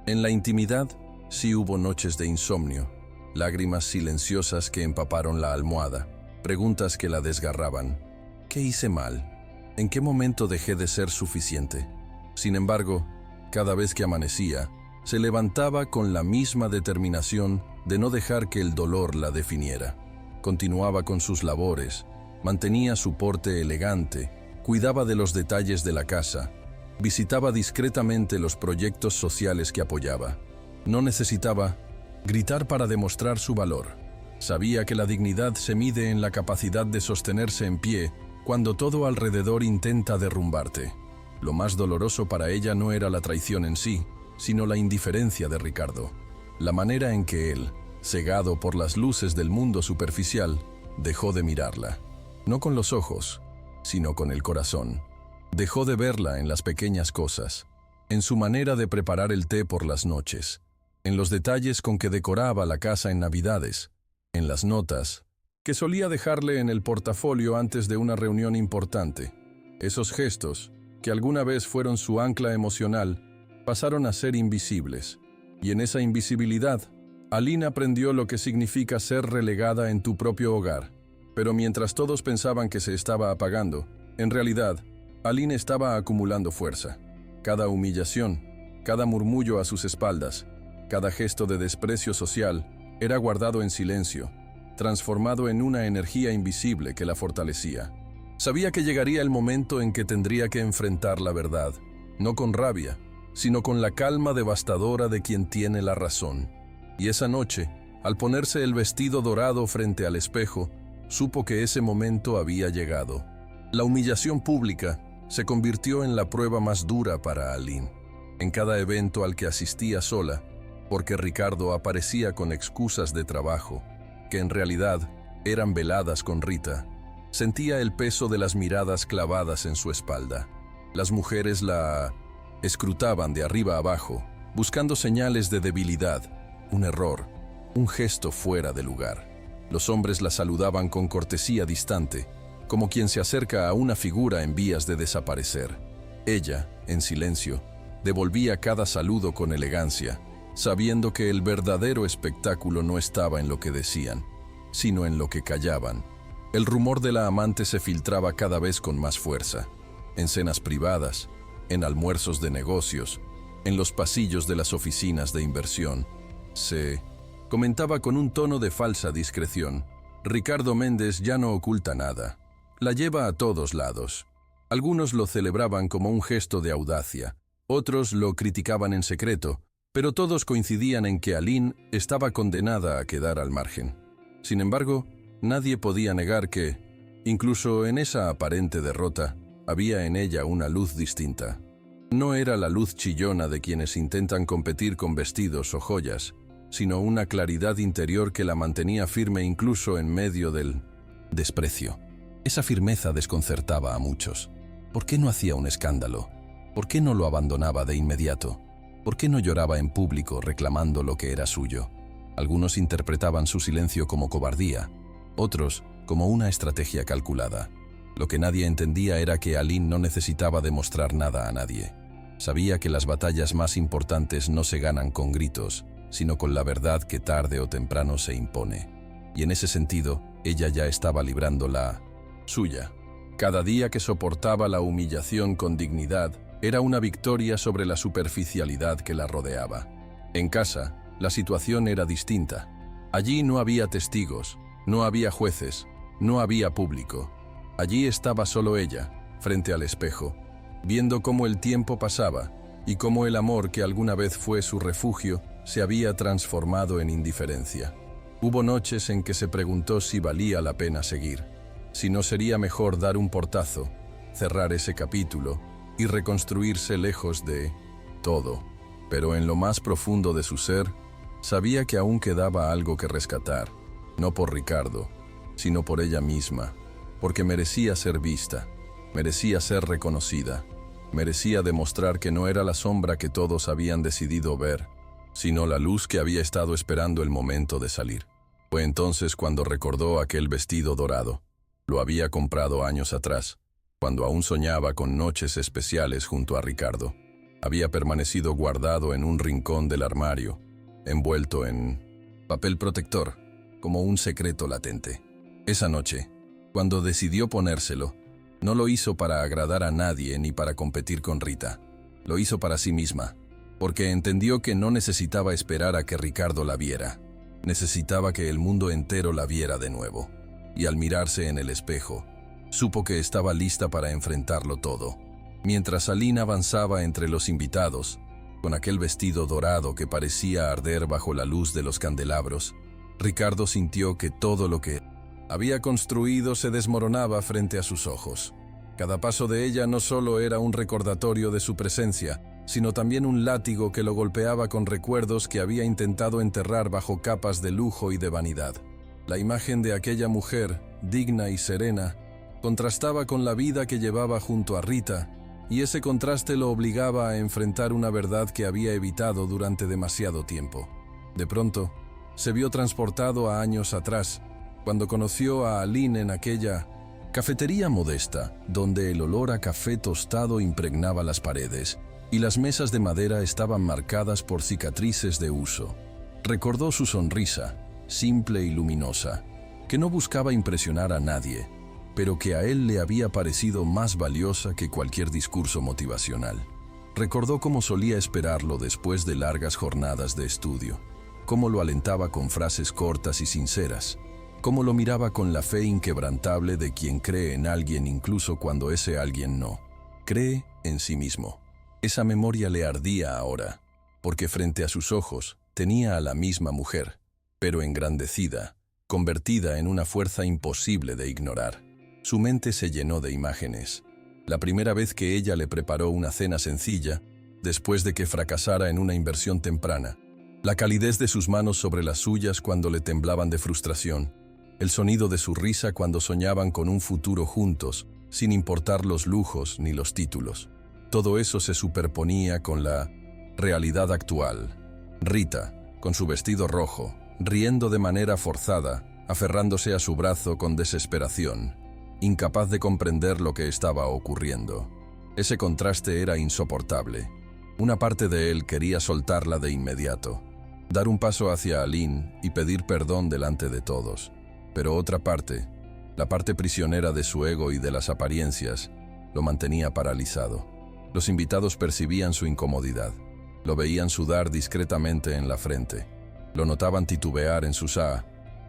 En la intimidad sí hubo noches de insomnio, lágrimas silenciosas que empaparon la almohada, preguntas que la desgarraban. ¿Qué hice mal? ¿En qué momento dejé de ser suficiente? Sin embargo, cada vez que amanecía, se levantaba con la misma determinación de no dejar que el dolor la definiera. Continuaba con sus labores, mantenía su porte elegante, cuidaba de los detalles de la casa, visitaba discretamente los proyectos sociales que apoyaba. No necesitaba gritar para demostrar su valor. Sabía que la dignidad se mide en la capacidad de sostenerse en pie cuando todo alrededor intenta derrumbarte. Lo más doloroso para ella no era la traición en sí, sino la indiferencia de Ricardo. La manera en que él, cegado por las luces del mundo superficial, dejó de mirarla. No con los ojos, sino con el corazón. Dejó de verla en las pequeñas cosas, en su manera de preparar el té por las noches, en los detalles con que decoraba la casa en Navidades, en las notas que solía dejarle en el portafolio antes de una reunión importante. Esos gestos, que alguna vez fueron su ancla emocional, pasaron a ser invisibles. Y en esa invisibilidad, Aline aprendió lo que significa ser relegada en tu propio hogar. Pero mientras todos pensaban que se estaba apagando, en realidad, Aline estaba acumulando fuerza. Cada humillación, cada murmullo a sus espaldas, cada gesto de desprecio social era guardado en silencio, transformado en una energía invisible que la fortalecía. Sabía que llegaría el momento en que tendría que enfrentar la verdad, no con rabia, sino con la calma devastadora de quien tiene la razón. Y esa noche, al ponerse el vestido dorado frente al espejo, supo que ese momento había llegado. La humillación pública se convirtió en la prueba más dura para Aline. En cada evento al que asistía sola, porque Ricardo aparecía con excusas de trabajo, que en realidad eran veladas con Rita, sentía el peso de las miradas clavadas en su espalda. Las mujeres la escrutaban de arriba abajo, buscando señales de debilidad, un error, un gesto fuera de lugar. Los hombres la saludaban con cortesía distante, como quien se acerca a una figura en vías de desaparecer. Ella, en silencio, devolvía cada saludo con elegancia, sabiendo que el verdadero espectáculo no estaba en lo que decían, sino en lo que callaban. El rumor de la amante se filtraba cada vez con más fuerza, en cenas privadas, en almuerzos de negocios, en los pasillos de las oficinas de inversión. Se comentaba con un tono de falsa discreción Ricardo Méndez ya no oculta nada. La lleva a todos lados. Algunos lo celebraban como un gesto de audacia, otros lo criticaban en secreto, pero todos coincidían en que Aline estaba condenada a quedar al margen. Sin embargo, nadie podía negar que, incluso en esa aparente derrota, había en ella una luz distinta. No era la luz chillona de quienes intentan competir con vestidos o joyas, sino una claridad interior que la mantenía firme incluso en medio del desprecio. Esa firmeza desconcertaba a muchos. ¿Por qué no hacía un escándalo? ¿Por qué no lo abandonaba de inmediato? ¿Por qué no lloraba en público reclamando lo que era suyo? Algunos interpretaban su silencio como cobardía, otros como una estrategia calculada. Lo que nadie entendía era que Aline no necesitaba demostrar nada a nadie. Sabía que las batallas más importantes no se ganan con gritos, sino con la verdad que tarde o temprano se impone. Y en ese sentido, ella ya estaba librando la suya. Cada día que soportaba la humillación con dignidad era una victoria sobre la superficialidad que la rodeaba. En casa, la situación era distinta. Allí no había testigos, no había jueces, no había público. Allí estaba solo ella, frente al espejo, viendo cómo el tiempo pasaba y cómo el amor que alguna vez fue su refugio se había transformado en indiferencia. Hubo noches en que se preguntó si valía la pena seguir, si no sería mejor dar un portazo, cerrar ese capítulo y reconstruirse lejos de todo. Pero en lo más profundo de su ser, sabía que aún quedaba algo que rescatar, no por Ricardo, sino por ella misma, porque merecía ser vista, merecía ser reconocida, merecía demostrar que no era la sombra que todos habían decidido ver, sino la luz que había estado esperando el momento de salir. Fue entonces cuando recordó aquel vestido dorado. Lo había comprado años atrás, cuando aún soñaba con noches especiales junto a Ricardo. Había permanecido guardado en un rincón del armario, envuelto en papel protector, como un secreto latente. Esa noche, cuando decidió ponérselo, no lo hizo para agradar a nadie ni para competir con Rita. Lo hizo para sí misma, porque entendió que no necesitaba esperar a que Ricardo la viera. Necesitaba que el mundo entero la viera de nuevo. Y al mirarse en el espejo, supo que estaba lista para enfrentarlo todo. Mientras Aline avanzaba entre los invitados, con aquel vestido dorado que parecía arder bajo la luz de los candelabros, Ricardo sintió que todo lo que había construido se desmoronaba frente a sus ojos. Cada paso de ella no solo era un recordatorio de su presencia, sino también un látigo que lo golpeaba con recuerdos que había intentado enterrar bajo capas de lujo y de vanidad. La imagen de aquella mujer, digna y serena, contrastaba con la vida que llevaba junto a Rita, y ese contraste lo obligaba a enfrentar una verdad que había evitado durante demasiado tiempo. De pronto, se vio transportado a años atrás, cuando conoció a Aline en aquella cafetería modesta, donde el olor a café tostado impregnaba las paredes, y las mesas de madera estaban marcadas por cicatrices de uso. Recordó su sonrisa, simple y luminosa, que no buscaba impresionar a nadie, pero que a él le había parecido más valiosa que cualquier discurso motivacional. Recordó cómo solía esperarlo después de largas jornadas de estudio, cómo lo alentaba con frases cortas y sinceras, cómo lo miraba con la fe inquebrantable de quien cree en alguien incluso cuando ese alguien no cree en sí mismo. Esa memoria le ardía ahora, porque frente a sus ojos tenía a la misma mujer, pero engrandecida, convertida en una fuerza imposible de ignorar. Su mente se llenó de imágenes. La primera vez que ella le preparó una cena sencilla, después de que fracasara en una inversión temprana, la calidez de sus manos sobre las suyas cuando le temblaban de frustración, el sonido de su risa cuando soñaban con un futuro juntos, sin importar los lujos ni los títulos. Todo eso se superponía con la realidad actual. Rita, con su vestido rojo, riendo de manera forzada, aferrándose a su brazo con desesperación, incapaz de comprender lo que estaba ocurriendo. Ese contraste era insoportable. Una parte de él quería soltarla de inmediato, dar un paso hacia Aline y pedir perdón delante de todos. Pero otra parte, la parte prisionera de su ego y de las apariencias, lo mantenía paralizado. Los invitados percibían su incomodidad. Lo veían sudar discretamente en la frente. Lo notaban titubear en sus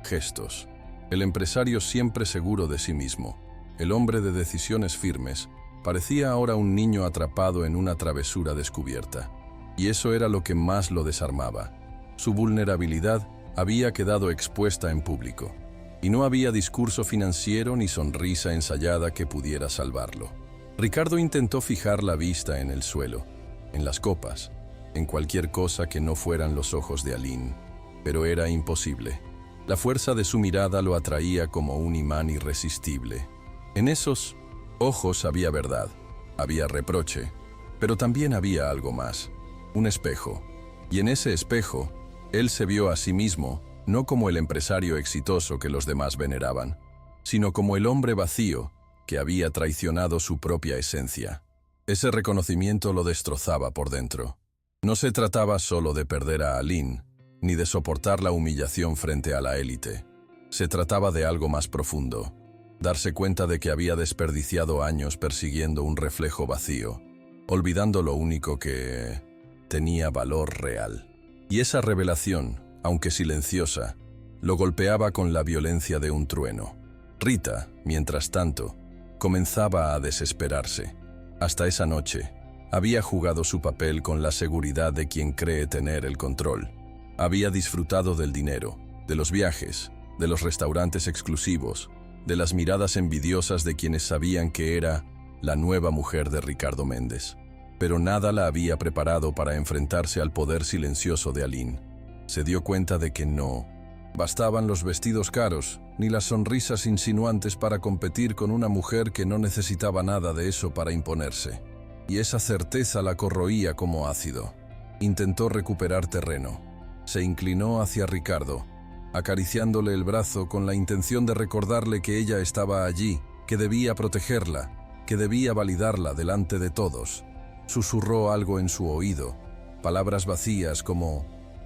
gestos. El empresario siempre seguro de sí mismo, el hombre de decisiones firmes, parecía ahora un niño atrapado en una travesura descubierta. Y eso era lo que más lo desarmaba. Su vulnerabilidad había quedado expuesta en público, y no había discurso financiero ni sonrisa ensayada que pudiera salvarlo. Ricardo intentó fijar la vista en el suelo, en las copas, en cualquier cosa que no fueran los ojos de Aline, pero era imposible. La fuerza de su mirada lo atraía como un imán irresistible. En esos ojos había verdad, había reproche, pero también había algo más, un espejo. Y en ese espejo, él se vio a sí mismo, no como el empresario exitoso que los demás veneraban, sino como el hombre vacío que había traicionado su propia esencia. Ese reconocimiento lo destrozaba por dentro. No se trataba solo de perder a Aline, ni de soportar la humillación frente a la élite. Se trataba de algo más profundo, darse cuenta de que había desperdiciado años persiguiendo un reflejo vacío, olvidando lo único que tenía valor real. Y esa revelación, aunque silenciosa, lo golpeaba con la violencia de un trueno. Rita, mientras tanto, comenzaba a desesperarse. Hasta esa noche, había jugado su papel con la seguridad de quien cree tener el control. Había disfrutado del dinero, de los viajes, de los restaurantes exclusivos, de las miradas envidiosas de quienes sabían que era la nueva mujer de Ricardo Méndez. Pero nada la había preparado para enfrentarse al poder silencioso de Aline. Se dio cuenta de que no bastaban los vestidos caros, ni las sonrisas insinuantes para competir con una mujer que no necesitaba nada de eso para imponerse. Y esa certeza la corroía como ácido. Intentó recuperar terreno. Se inclinó hacia Ricardo, acariciándole el brazo con la intención de recordarle que ella estaba allí, que debía protegerla, que debía validarla delante de todos. Susurró algo en su oído, palabras vacías como: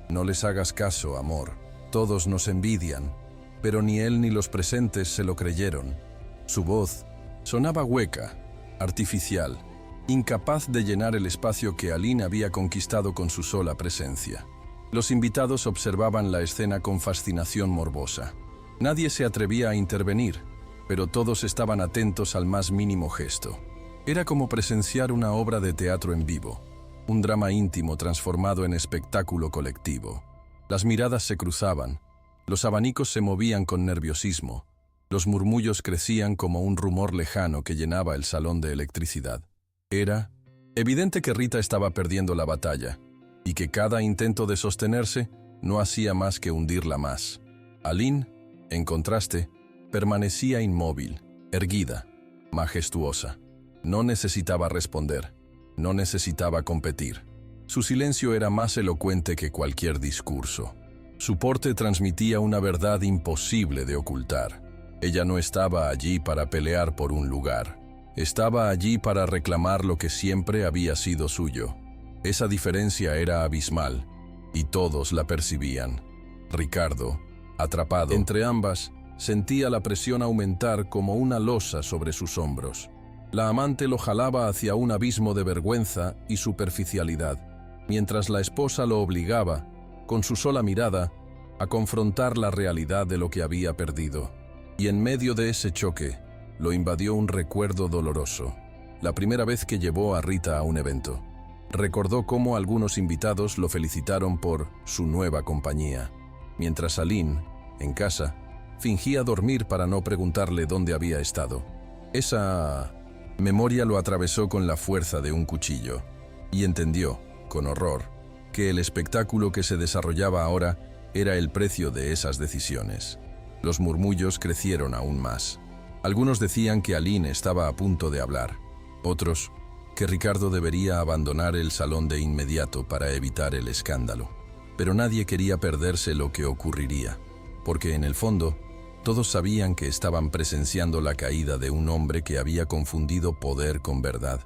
«No les hagas caso, amor, todos nos envidian», pero ni él ni los presentes se lo creyeron. Su voz sonaba hueca, artificial, incapaz de llenar el espacio que Aline había conquistado con su sola presencia. Los invitados observaban la escena con fascinación morbosa. Nadie se atrevía a intervenir, pero todos estaban atentos al más mínimo gesto. Era como presenciar una obra de teatro en vivo, un drama íntimo transformado en espectáculo colectivo. Las miradas se cruzaban, los abanicos se movían con nerviosismo, los murmullos crecían como un rumor lejano que llenaba el salón de electricidad. Era evidente que Rita estaba perdiendo la batalla, y que cada intento de sostenerse no hacía más que hundirla más. Aline, en contraste, permanecía inmóvil, erguida, majestuosa. No necesitaba responder, no necesitaba competir. Su silencio era más elocuente que cualquier discurso. Su porte transmitía una verdad imposible de ocultar. Ella no estaba allí para pelear por un lugar. Estaba allí para reclamar lo que siempre había sido suyo. Esa diferencia era abismal, y todos la percibían. Ricardo, atrapado entre ambas, sentía la presión aumentar como una losa sobre sus hombros. La amante lo jalaba hacia un abismo de vergüenza y superficialidad, mientras la esposa lo obligaba, con su sola mirada, a confrontar la realidad de lo que había perdido. Y en medio de ese choque, lo invadió un recuerdo doloroso. La primera vez que llevó a Rita a un evento. Recordó cómo algunos invitados lo felicitaron por su nueva compañía, mientras Aline, en casa, fingía dormir para no preguntarle dónde había estado. Esa memoria lo atravesó con la fuerza de un cuchillo, y entendió, con horror, que el espectáculo que se desarrollaba ahora era el precio de esas decisiones. Los murmullos crecieron aún más. Algunos decían que Aline estaba a punto de hablar, otros que Ricardo debería abandonar el salón de inmediato para evitar el escándalo. Pero nadie quería perderse lo que ocurriría, porque en el fondo, todos sabían que estaban presenciando la caída de un hombre que había confundido poder con verdad.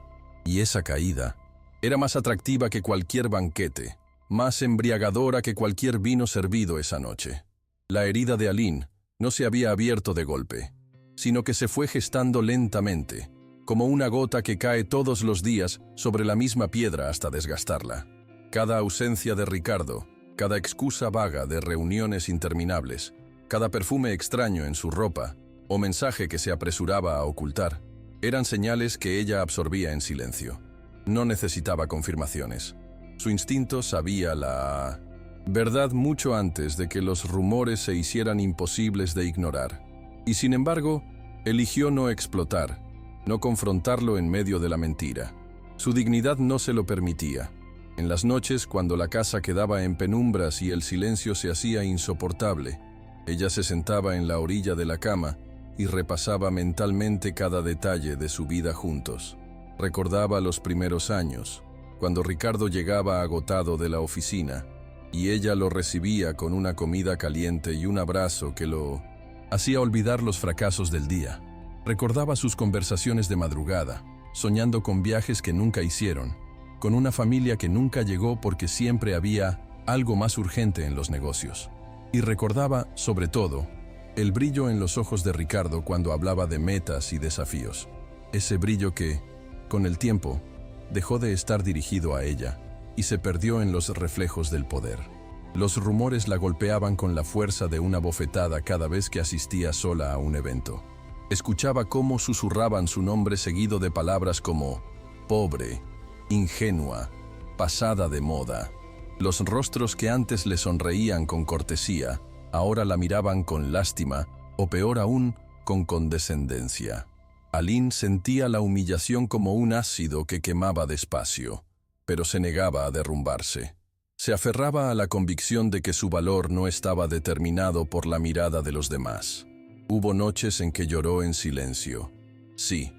Y esa caída era más atractiva que cualquier banquete, más embriagadora que cualquier vino servido esa noche. La herida de Aline no se había abierto de golpe, sino que se fue gestando lentamente, como una gota que cae todos los días sobre la misma piedra hasta desgastarla. Cada ausencia de Ricardo, cada excusa vaga de reuniones interminables, Cada perfume extraño en su ropa o mensaje que se apresuraba a ocultar eran señales que ella absorbía en silencio. No necesitaba confirmaciones. Su instinto sabía la verdad mucho antes de que los rumores se hicieran imposibles de ignorar. Y sin embargo, eligió no explotar, no confrontarlo en medio de la mentira. Su dignidad no se lo permitía. En las noches, cuando la casa quedaba en penumbras y el silencio se hacía insoportable, ella se sentaba en la orilla de la cama y repasaba mentalmente cada detalle de su vida juntos. Recordaba los primeros años, cuando Ricardo llegaba agotado de la oficina, y ella lo recibía con una comida caliente y un abrazo que lo hacía olvidar los fracasos del día. Recordaba sus conversaciones de madrugada, soñando con viajes que nunca hicieron, con una familia que nunca llegó porque siempre había algo más urgente en los negocios. Y recordaba, sobre todo, el brillo en los ojos de Ricardo cuando hablaba de metas y desafíos. Ese brillo que, con el tiempo, dejó de estar dirigido a ella y se perdió en los reflejos del poder. Los rumores la golpeaban con la fuerza de una bofetada cada vez que asistía sola a un evento. Escuchaba cómo susurraban su nombre seguido de palabras como pobre, ingenua, pasada de moda. Los rostros que antes le sonreían con cortesía, ahora la miraban con lástima, o peor aún, con condescendencia. Aline sentía la humillación como un ácido que quemaba despacio, pero se negaba a derrumbarse. Se aferraba a la convicción de que su valor no estaba determinado por la mirada de los demás. Hubo noches en que lloró en silencio. Sí,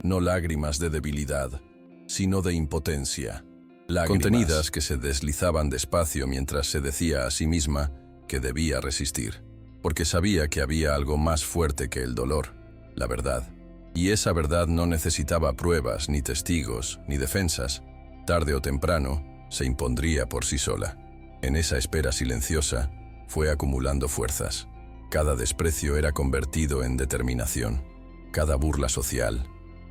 no lágrimas de debilidad, sino de impotencia. Lágrimas contenidas que se deslizaban despacio mientras se decía a sí misma que debía resistir, porque sabía que había algo más fuerte que el dolor, la verdad. Y esa verdad no necesitaba pruebas, ni testigos, ni defensas. Tarde o temprano, se impondría por sí sola. En esa espera silenciosa, fue acumulando fuerzas. Cada desprecio era convertido en determinación, cada burla social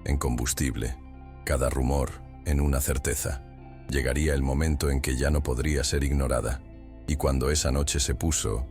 en combustible, cada rumor en una certeza. Llegaría el momento en que ya no podría ser ignorada, y cuando esa noche se puso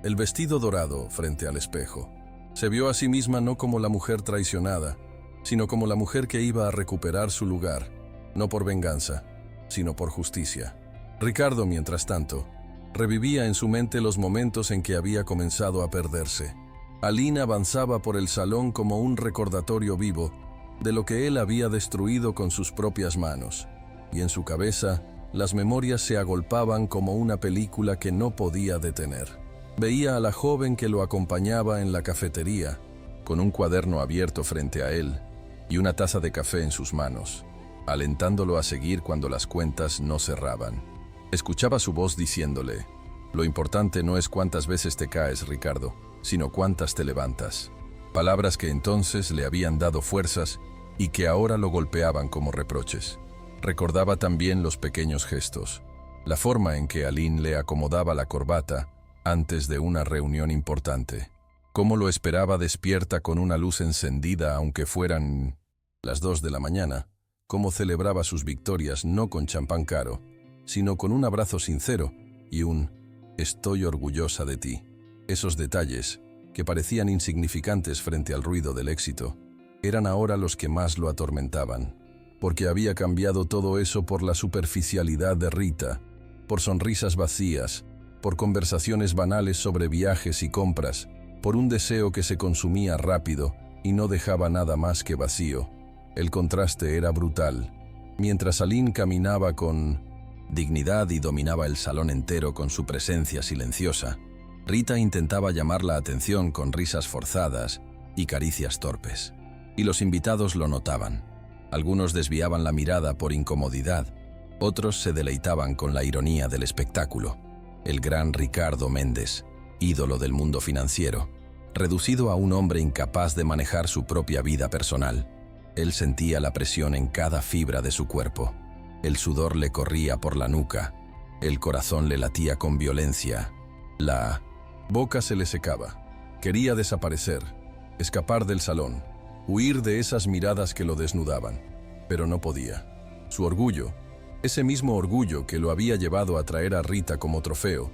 el vestido dorado frente al espejo, se vio a sí misma no como la mujer traicionada, sino como la mujer que iba a recuperar su lugar, no por venganza, sino por justicia. Ricardo, mientras tanto, revivía en su mente los momentos en que había comenzado a perderse. Aline avanzaba por el salón como un recordatorio vivo de lo que él había destruido con sus propias manos, y en su cabeza las memorias se agolpaban como una película que no podía detener. Veía a la joven que lo acompañaba en la cafetería, con un cuaderno abierto frente a él y una taza de café en sus manos, alentándolo a seguir cuando las cuentas no cerraban. Escuchaba su voz diciéndole: «Lo importante no es cuántas veces te caes, Ricardo, sino cuántas te levantas». Palabras que entonces le habían dado fuerzas y que ahora lo golpeaban como reproches. Recordaba también los pequeños gestos, la forma en que Aline le acomodaba la corbata antes de una reunión importante, cómo lo esperaba despierta con una luz encendida aunque fueran las 2 de la mañana, cómo celebraba sus victorias no con champán caro, sino con un abrazo sincero y un «estoy orgullosa de ti». Esos detalles, que parecían insignificantes frente al ruido del éxito, eran ahora los que más lo atormentaban, porque había cambiado todo eso por la superficialidad de Rita, por sonrisas vacías, por conversaciones banales sobre viajes y compras, por un deseo que se consumía rápido y no dejaba nada más que vacío. El contraste era brutal. Mientras Aline caminaba con dignidad y dominaba el salón entero con su presencia silenciosa, Rita intentaba llamar la atención con risas forzadas y caricias torpes. Y los invitados lo notaban. Algunos desviaban la mirada por incomodidad, otros se deleitaban con la ironía del espectáculo. El gran Ricardo Méndez, ídolo del mundo financiero, reducido a un hombre incapaz de manejar su propia vida personal. Él sentía la presión en cada fibra de su cuerpo. El sudor le corría por la nuca, el corazón le latía con violencia. La boca se le secaba. Quería desaparecer, escapar del salón, huir de esas miradas que lo desnudaban, pero no podía. Su orgullo, ese mismo orgullo que lo había llevado a traer a Rita como trofeo,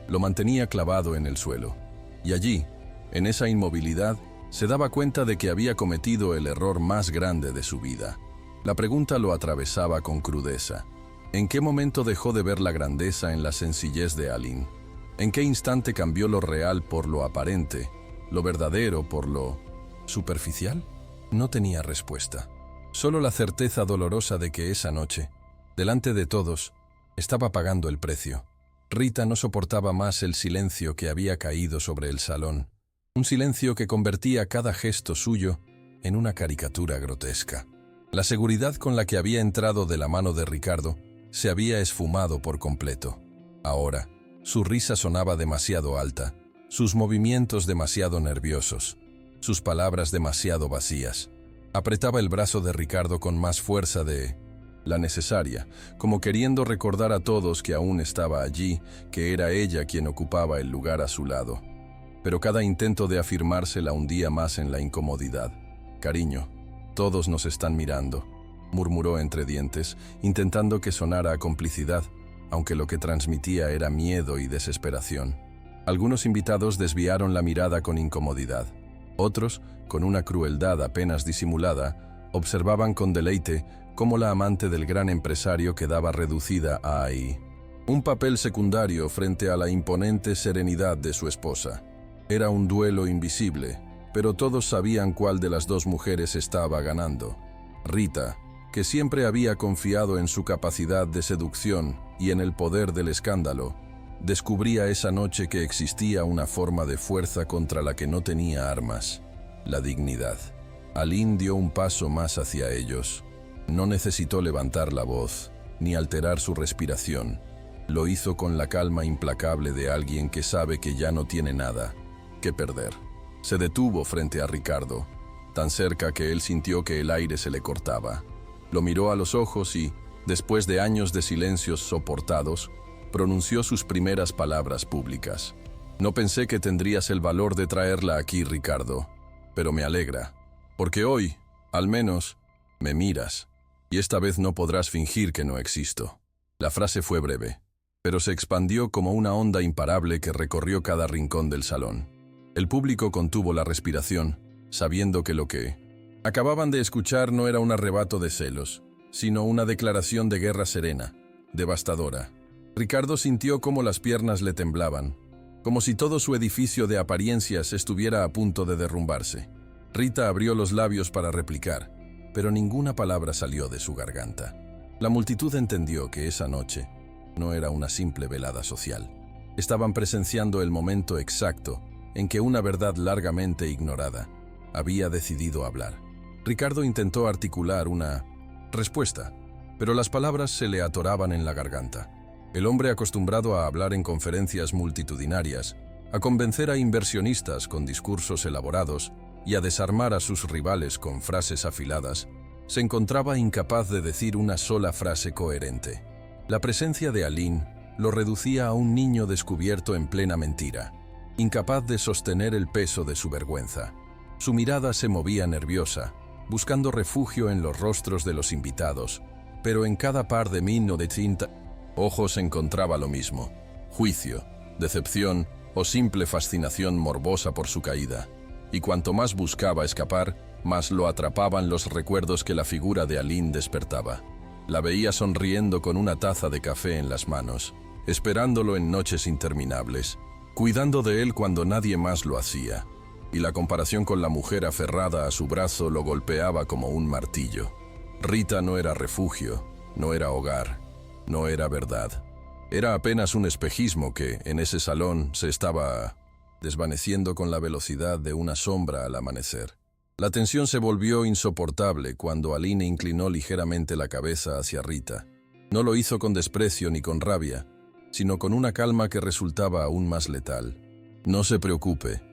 lo mantenía clavado en el suelo. Y allí, en esa inmovilidad, se daba cuenta de que había cometido el error más grande de su vida. La pregunta lo atravesaba con crudeza. ¿En qué momento dejó de ver la grandeza en la sencillez de Aline? ¿En qué instante cambió lo real por lo aparente, lo verdadero por lo superficial? No tenía respuesta. Solo la certeza dolorosa de que esa noche, delante de todos, estaba pagando el precio. Rita no soportaba más el silencio que había caído sobre el salón. Un silencio que convertía cada gesto suyo en una caricatura grotesca. La seguridad con la que había entrado de la mano de Ricardo se había esfumado por completo. Ahora, su risa sonaba demasiado alta, sus movimientos demasiado nerviosos, sus palabras demasiado vacías. Apretaba el brazo de Ricardo con más fuerza de la necesaria, como queriendo recordar a todos que aún estaba allí, que era ella quien ocupaba el lugar a su lado. Pero cada intento de afirmarse la hundía más en la incomodidad. «Cariño, todos nos están mirando», murmuró entre dientes, intentando que sonara a complicidad, aunque lo que transmitía era miedo y desesperación. Algunos invitados desviaron la mirada con incomodidad. Otros, con una crueldad apenas disimulada, observaban con deleite cómo la amante del gran empresario quedaba reducida a ahí. Un papel secundario frente a la imponente serenidad de su esposa. Era un duelo invisible, pero todos sabían cuál de las dos mujeres estaba ganando. Rita, que siempre había confiado en su capacidad de seducción y en el poder del escándalo, descubría esa noche que existía una forma de fuerza contra la que no tenía armas: la dignidad. Aline dio un paso más hacia ellos. No necesitó levantar la voz, ni alterar su respiración. Lo hizo con la calma implacable de alguien que sabe que ya no tiene nada que perder. Se detuvo frente a Ricardo, tan cerca que él sintió que el aire se le cortaba. Lo miró a los ojos y, después de años de silencios soportados, pronunció sus primeras palabras públicas. «No pensé que tendrías el valor de traerla aquí, Ricardo, pero me alegra, porque hoy, al menos, me miras, y esta vez no podrás fingir que no existo». La frase fue breve, pero se expandió como una onda imparable que recorrió cada rincón del salón. El público contuvo la respiración, sabiendo que lo que acababan de escuchar no era un arrebato de celos, sino una declaración de guerra serena, devastadora. Ricardo sintió cómo las piernas le temblaban, como si todo su edificio de apariencias estuviera a punto de derrumbarse. Rita abrió los labios para replicar, pero ninguna palabra salió de su garganta. La multitud entendió que esa noche no era una simple velada social. Estaban presenciando el momento exacto en que una verdad largamente ignorada había decidido hablar. Ricardo intentó articular una respuesta, pero las palabras se le atoraban en la garganta. El hombre acostumbrado a hablar en conferencias multitudinarias, a convencer a inversionistas con discursos elaborados y a desarmar a sus rivales con frases afiladas, se encontraba incapaz de decir una sola frase coherente. La presencia de Aline lo reducía a un niño descubierto en plena mentira, incapaz de sostener el peso de su vergüenza. Su mirada se movía nerviosa, buscando refugio en los rostros de los invitados, pero en cada par de mino de tinta ojos encontraba lo mismo: juicio, decepción o simple fascinación morbosa por su caída. Y cuanto más buscaba escapar, más lo atrapaban los recuerdos que la figura de Aline despertaba. La veía sonriendo con una taza de café en las manos, esperándolo en noches interminables, cuidando de él cuando nadie más lo hacía, y la comparación con la mujer aferrada a su brazo lo golpeaba como un martillo. Rita no era refugio, no era hogar, no era verdad. Era apenas un espejismo que, en ese salón, se estaba desvaneciendo con la velocidad de una sombra al amanecer. La tensión se volvió insoportable cuando Aline inclinó ligeramente la cabeza hacia Rita. No lo hizo con desprecio ni con rabia, sino con una calma que resultaba aún más letal. «No se preocupe»,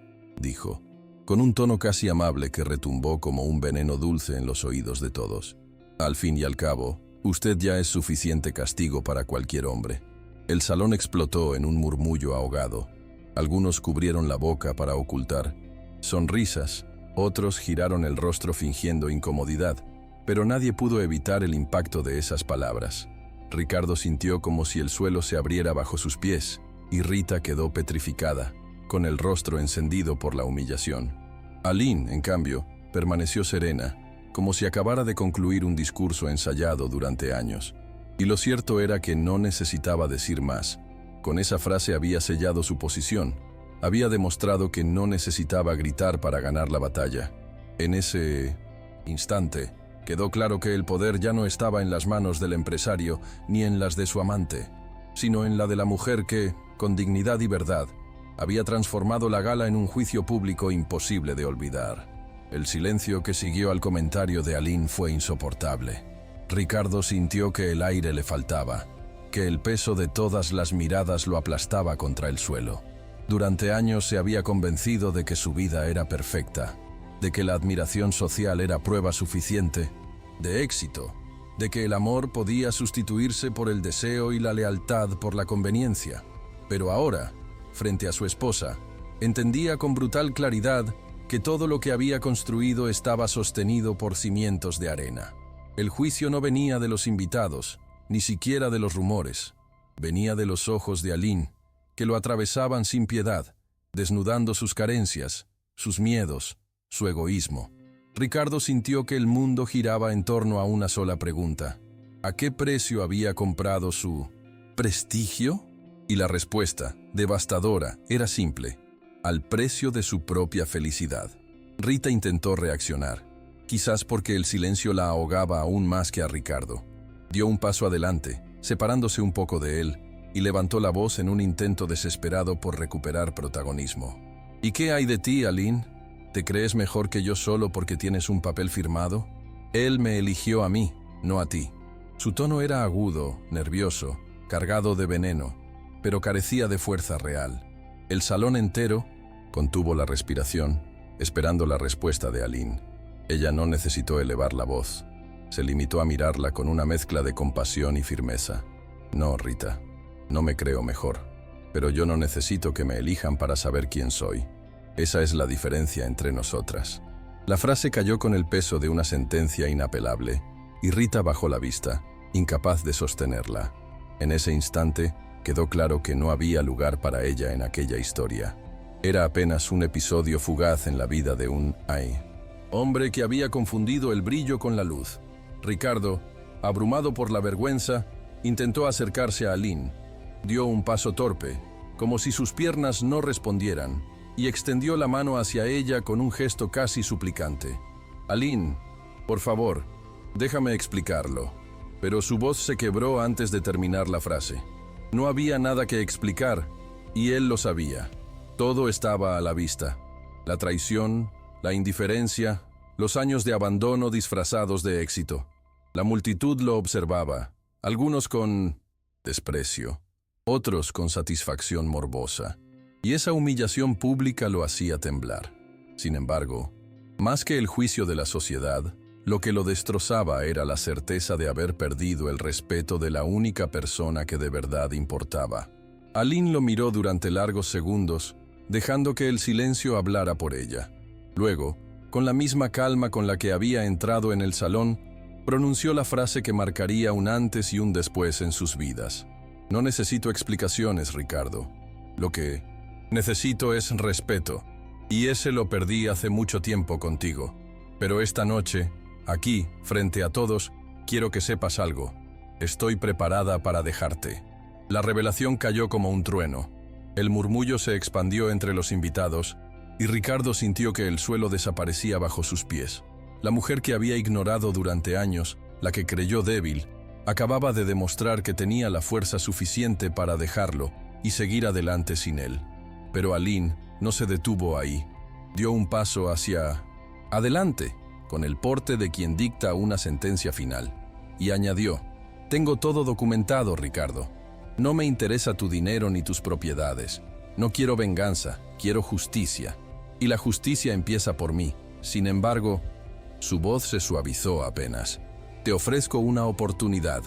dijo, con un tono casi amable que retumbó como un veneno dulce en los oídos de todos. «Al fin y al cabo, usted ya es suficiente castigo para cualquier hombre». El salón explotó en un murmullo ahogado. Algunos cubrieron la boca para ocultar sonrisas, otros giraron el rostro fingiendo incomodidad, pero nadie pudo evitar el impacto de esas palabras. Ricardo sintió como si el suelo se abriera bajo sus pies, y Rita quedó petrificada, con el rostro encendido por la humillación. Aline, en cambio, permaneció serena, como si acabara de concluir un discurso ensayado durante años. Y lo cierto era que no necesitaba decir más. Con esa frase había sellado su posición. Había demostrado que no necesitaba gritar para ganar la batalla. En ese instante, quedó claro que el poder ya no estaba en las manos del empresario ni en las de su amante, sino en la de la mujer que, con dignidad y verdad, había transformado la gala en un juicio público imposible de olvidar. El silencio que siguió al comentario de Aline fue insoportable. Ricardo sintió que el aire le faltaba, que el peso de todas las miradas lo aplastaba contra el suelo. Durante años se había convencido de que su vida era perfecta, de que la admiración social era prueba suficiente de éxito, de que el amor podía sustituirse por el deseo y la lealtad por la conveniencia. Pero ahora, frente a su esposa, entendía con brutal claridad que todo lo que había construido estaba sostenido por cimientos de arena. El juicio no venía de los invitados, ni siquiera de los rumores. Venía de los ojos de Aline, que lo atravesaban sin piedad, desnudando sus carencias, sus miedos, su egoísmo. Ricardo sintió que el mundo giraba en torno a una sola pregunta: ¿a qué precio había comprado su prestigio? Y la respuesta, devastadora, era simple: al precio de su propia felicidad. Rita intentó reaccionar, quizás porque el silencio la ahogaba aún más que a Ricardo. Dio un paso adelante, separándose un poco de él, y levantó la voz en un intento desesperado por recuperar protagonismo. ¿Y qué hay de ti, Aline? ¿Te crees mejor que yo solo porque tienes un papel firmado? Él me eligió a mí, no a ti. Su tono era agudo, nervioso, cargado de veneno, pero carecía de fuerza real. El salón entero contuvo la respiración, esperando la respuesta de Aline. Ella no necesitó elevar la voz. Se limitó a mirarla con una mezcla de compasión y firmeza. No, Rita, no me creo mejor, pero yo no necesito que me elijan para saber quién soy. Esa es la diferencia entre nosotras. La frase cayó con el peso de una sentencia inapelable, y Rita bajó la vista, incapaz de sostenerla. En ese instante, quedó claro que no había lugar para ella en aquella historia. Era apenas un episodio fugaz en la vida de un hombre que había confundido el brillo con la luz. Ricardo, abrumado por la vergüenza, intentó acercarse a Aline. Dio un paso torpe, como si sus piernas no respondieran, y extendió la mano hacia ella con un gesto casi suplicante. Aline, por favor, déjame explicarlo. Pero su voz se quebró antes de terminar la frase. No había nada que explicar, y él lo sabía. Todo estaba a la vista. La traición, la indiferencia, los años de abandono disfrazados de éxito. La multitud lo observaba, algunos con desprecio, otros con satisfacción morbosa. Y esa humillación pública lo hacía temblar. Sin embargo, más que el juicio de la sociedad, lo que lo destrozaba era la certeza de haber perdido el respeto de la única persona que de verdad importaba. Aline lo miró durante largos segundos, dejando que el silencio hablara por ella. Luego, con la misma calma con la que había entrado en el salón, pronunció la frase que marcaría un antes y un después en sus vidas. No necesito explicaciones, Ricardo. Lo que necesito es respeto, y ese lo perdí hace mucho tiempo contigo. Pero esta noche, aquí, frente a todos, quiero que sepas algo. Estoy preparada para dejarte. La revelación cayó como un trueno. El murmullo se expandió entre los invitados, y Ricardo sintió que el suelo desaparecía bajo sus pies. La mujer que había ignorado durante años, la que creyó débil, acababa de demostrar que tenía la fuerza suficiente para dejarlo y seguir adelante sin él. Pero Aline no se detuvo ahí. Dio un paso hacia adelante, con el porte de quien dicta una sentencia final, y añadió: «Tengo todo documentado, Ricardo. No me interesa tu dinero ni tus propiedades. No quiero venganza, quiero justicia. Y la justicia empieza por mí. Sin embargo», su voz se suavizó apenas, «te ofrezco una oportunidad.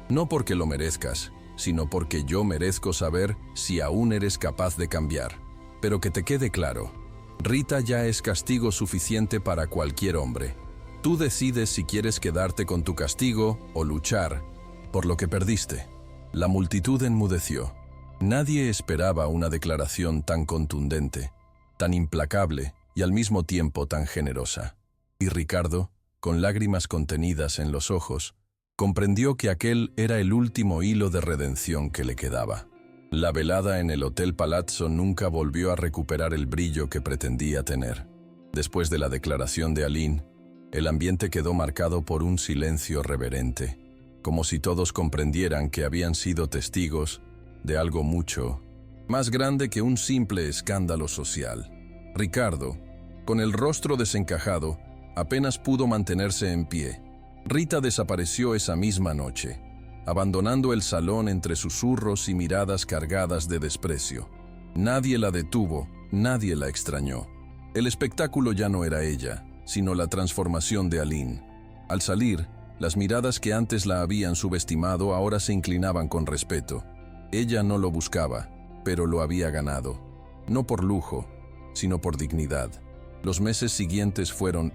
No porque lo merezcas, sino porque yo merezco saber si aún eres capaz de cambiar. Pero que te quede claro, Rita ya es castigo suficiente para cualquier hombre. Tú decides si quieres quedarte con tu castigo o luchar por lo que perdiste». La multitud enmudeció. Nadie esperaba una declaración tan contundente, tan implacable y al mismo tiempo tan generosa. Y Ricardo, con lágrimas contenidas en los ojos, comprendió que aquel era el último hilo de redención que le quedaba. La velada en el Hotel Palazzo nunca volvió a recuperar el brillo que pretendía tener. Después de la declaración de Aline, el ambiente quedó marcado por un silencio reverente, como si todos comprendieran que habían sido testigos de algo mucho más grande que un simple escándalo social. Ricardo, con el rostro desencajado, apenas pudo mantenerse en pie. Rita desapareció esa misma noche, abandonando el salón entre susurros y miradas cargadas de desprecio. Nadie la detuvo, nadie la extrañó. El espectáculo ya no era ella, sino la transformación de Aline. Al salir, las miradas que antes la habían subestimado ahora se inclinaban con respeto. Ella no lo buscaba, pero lo había ganado. No por lujo, sino por dignidad. Los meses siguientes fueron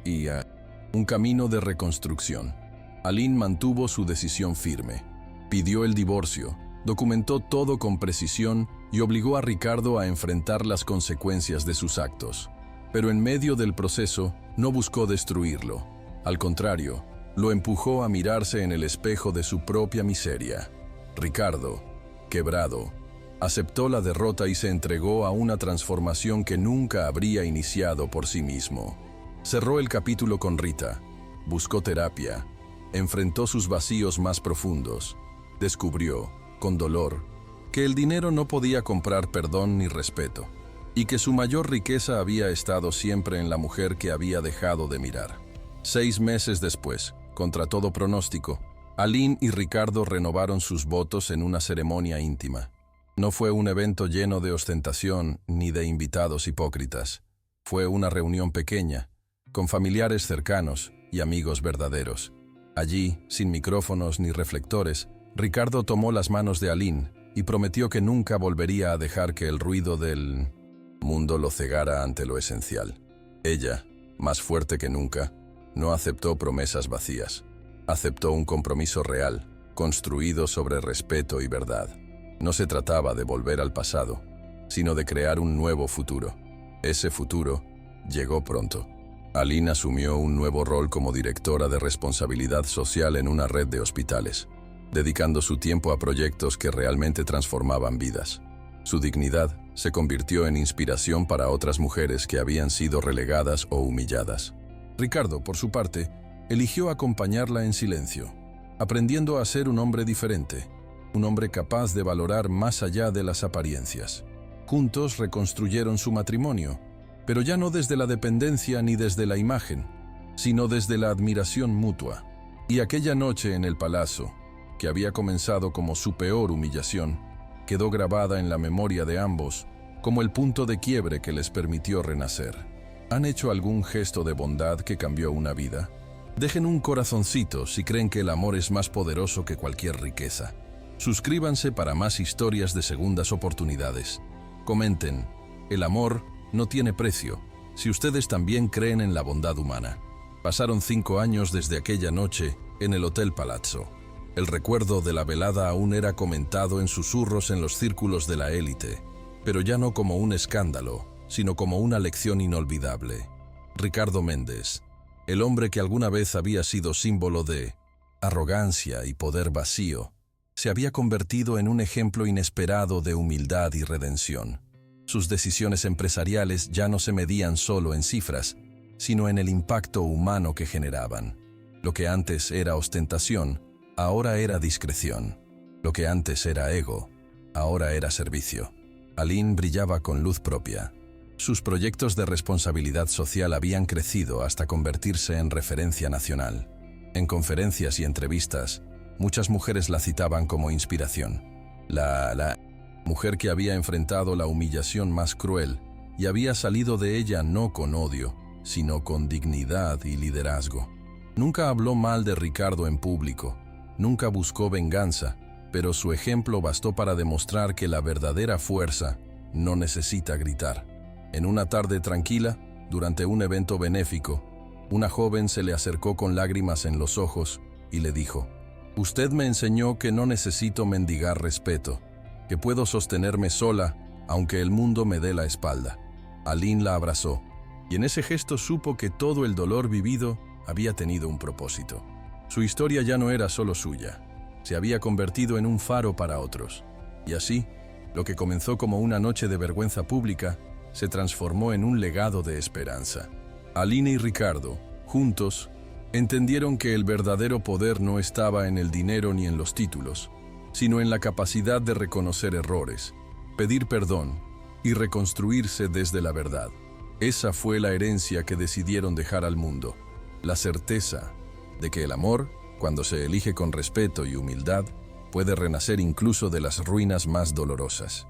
un camino de reconstrucción. Aline mantuvo su decisión firme. Pidió el divorcio, documentó todo con precisión y obligó a Ricardo a enfrentar las consecuencias de sus actos. Pero en medio del proceso, no buscó destruirlo. Al contrario, lo empujó a mirarse en el espejo de su propia miseria. Ricardo, quebrado, aceptó la derrota y se entregó a una transformación que nunca habría iniciado por sí mismo. Cerró el capítulo con Rita, buscó terapia, enfrentó sus vacíos más profundos, descubrió, con dolor, que el dinero no podía comprar perdón ni respeto, y que su mayor riqueza había estado siempre en la mujer que había dejado de mirar. 6 meses después, contra todo pronóstico, Aline y Ricardo renovaron sus votos en una ceremonia íntima. No fue un evento lleno de ostentación ni de invitados hipócritas. Fue una reunión pequeña, con familiares cercanos y amigos verdaderos. Allí, sin micrófonos ni reflectores, Ricardo tomó las manos de Aline y prometió que nunca volvería a dejar que el ruido del mundo lo cegara ante lo esencial. Ella, más fuerte que nunca, no aceptó promesas vacías. Aceptó un compromiso real, construido sobre respeto y verdad. No se trataba de volver al pasado, sino de crear un nuevo futuro. Ese futuro llegó pronto. Aline asumió un nuevo rol como directora de responsabilidad social en una red de hospitales, dedicando su tiempo a proyectos que realmente transformaban vidas. Su dignidad se convirtió en inspiración para otras mujeres que habían sido relegadas o humilladas. Ricardo, por su parte, eligió acompañarla en silencio, aprendiendo a ser un hombre diferente, un hombre capaz de valorar más allá de las apariencias. Juntos reconstruyeron su matrimonio, pero ya no desde la dependencia ni desde la imagen, sino desde la admiración mutua. Y aquella noche en el palazzo, que había comenzado como su peor humillación, quedó grabada en la memoria de ambos como el punto de quiebre que les permitió renacer. ¿Han hecho algún gesto de bondad que cambió una vida? Dejen un corazoncito si creen que el amor es más poderoso que cualquier riqueza. Suscríbanse para más historias de segundas oportunidades. Comenten, el amor no tiene precio, si ustedes también creen en la bondad humana. Pasaron 5 años desde aquella noche en el Hotel Palazzo. El recuerdo de la velada aún era comentado en susurros en los círculos de la élite, pero ya no como un escándalo, sino como una lección inolvidable. Ricardo Méndez, el hombre que alguna vez había sido símbolo de arrogancia y poder vacío, se había convertido en un ejemplo inesperado de humildad y redención. Sus decisiones empresariales ya no se medían solo en cifras, sino en el impacto humano que generaban. Lo que antes era ostentación, ahora era discreción. Lo que antes era ego, ahora era servicio. Aline brillaba con luz propia. Sus proyectos de responsabilidad social habían crecido hasta convertirse en referencia nacional. En conferencias y entrevistas, muchas mujeres la citaban como inspiración. La mujer que había enfrentado la humillación más cruel y había salido de ella no con odio, sino con dignidad y liderazgo. Nunca habló mal de Ricardo en público, nunca buscó venganza, pero su ejemplo bastó para demostrar que la verdadera fuerza no necesita gritar. En una tarde tranquila, durante un evento benéfico, una joven se le acercó con lágrimas en los ojos y le dijo: «Usted me enseñó que no necesito mendigar respeto, que puedo sostenerme sola, aunque el mundo me dé la espalda. Aline la abrazó, y en ese gesto supo que todo el dolor vivido había tenido un propósito. Su historia ya no era solo suya, se había convertido en un faro para otros. Y así, lo que comenzó como una noche de vergüenza pública, se transformó en un legado de esperanza. Aline y Ricardo, juntos, entendieron que el verdadero poder no estaba en el dinero ni en los títulos, sino en la capacidad de reconocer errores, pedir perdón y reconstruirse desde la verdad. Esa fue la herencia que decidieron dejar al mundo, la certeza de que el amor, cuando se elige con respeto y humildad, puede renacer incluso de las ruinas más dolorosas.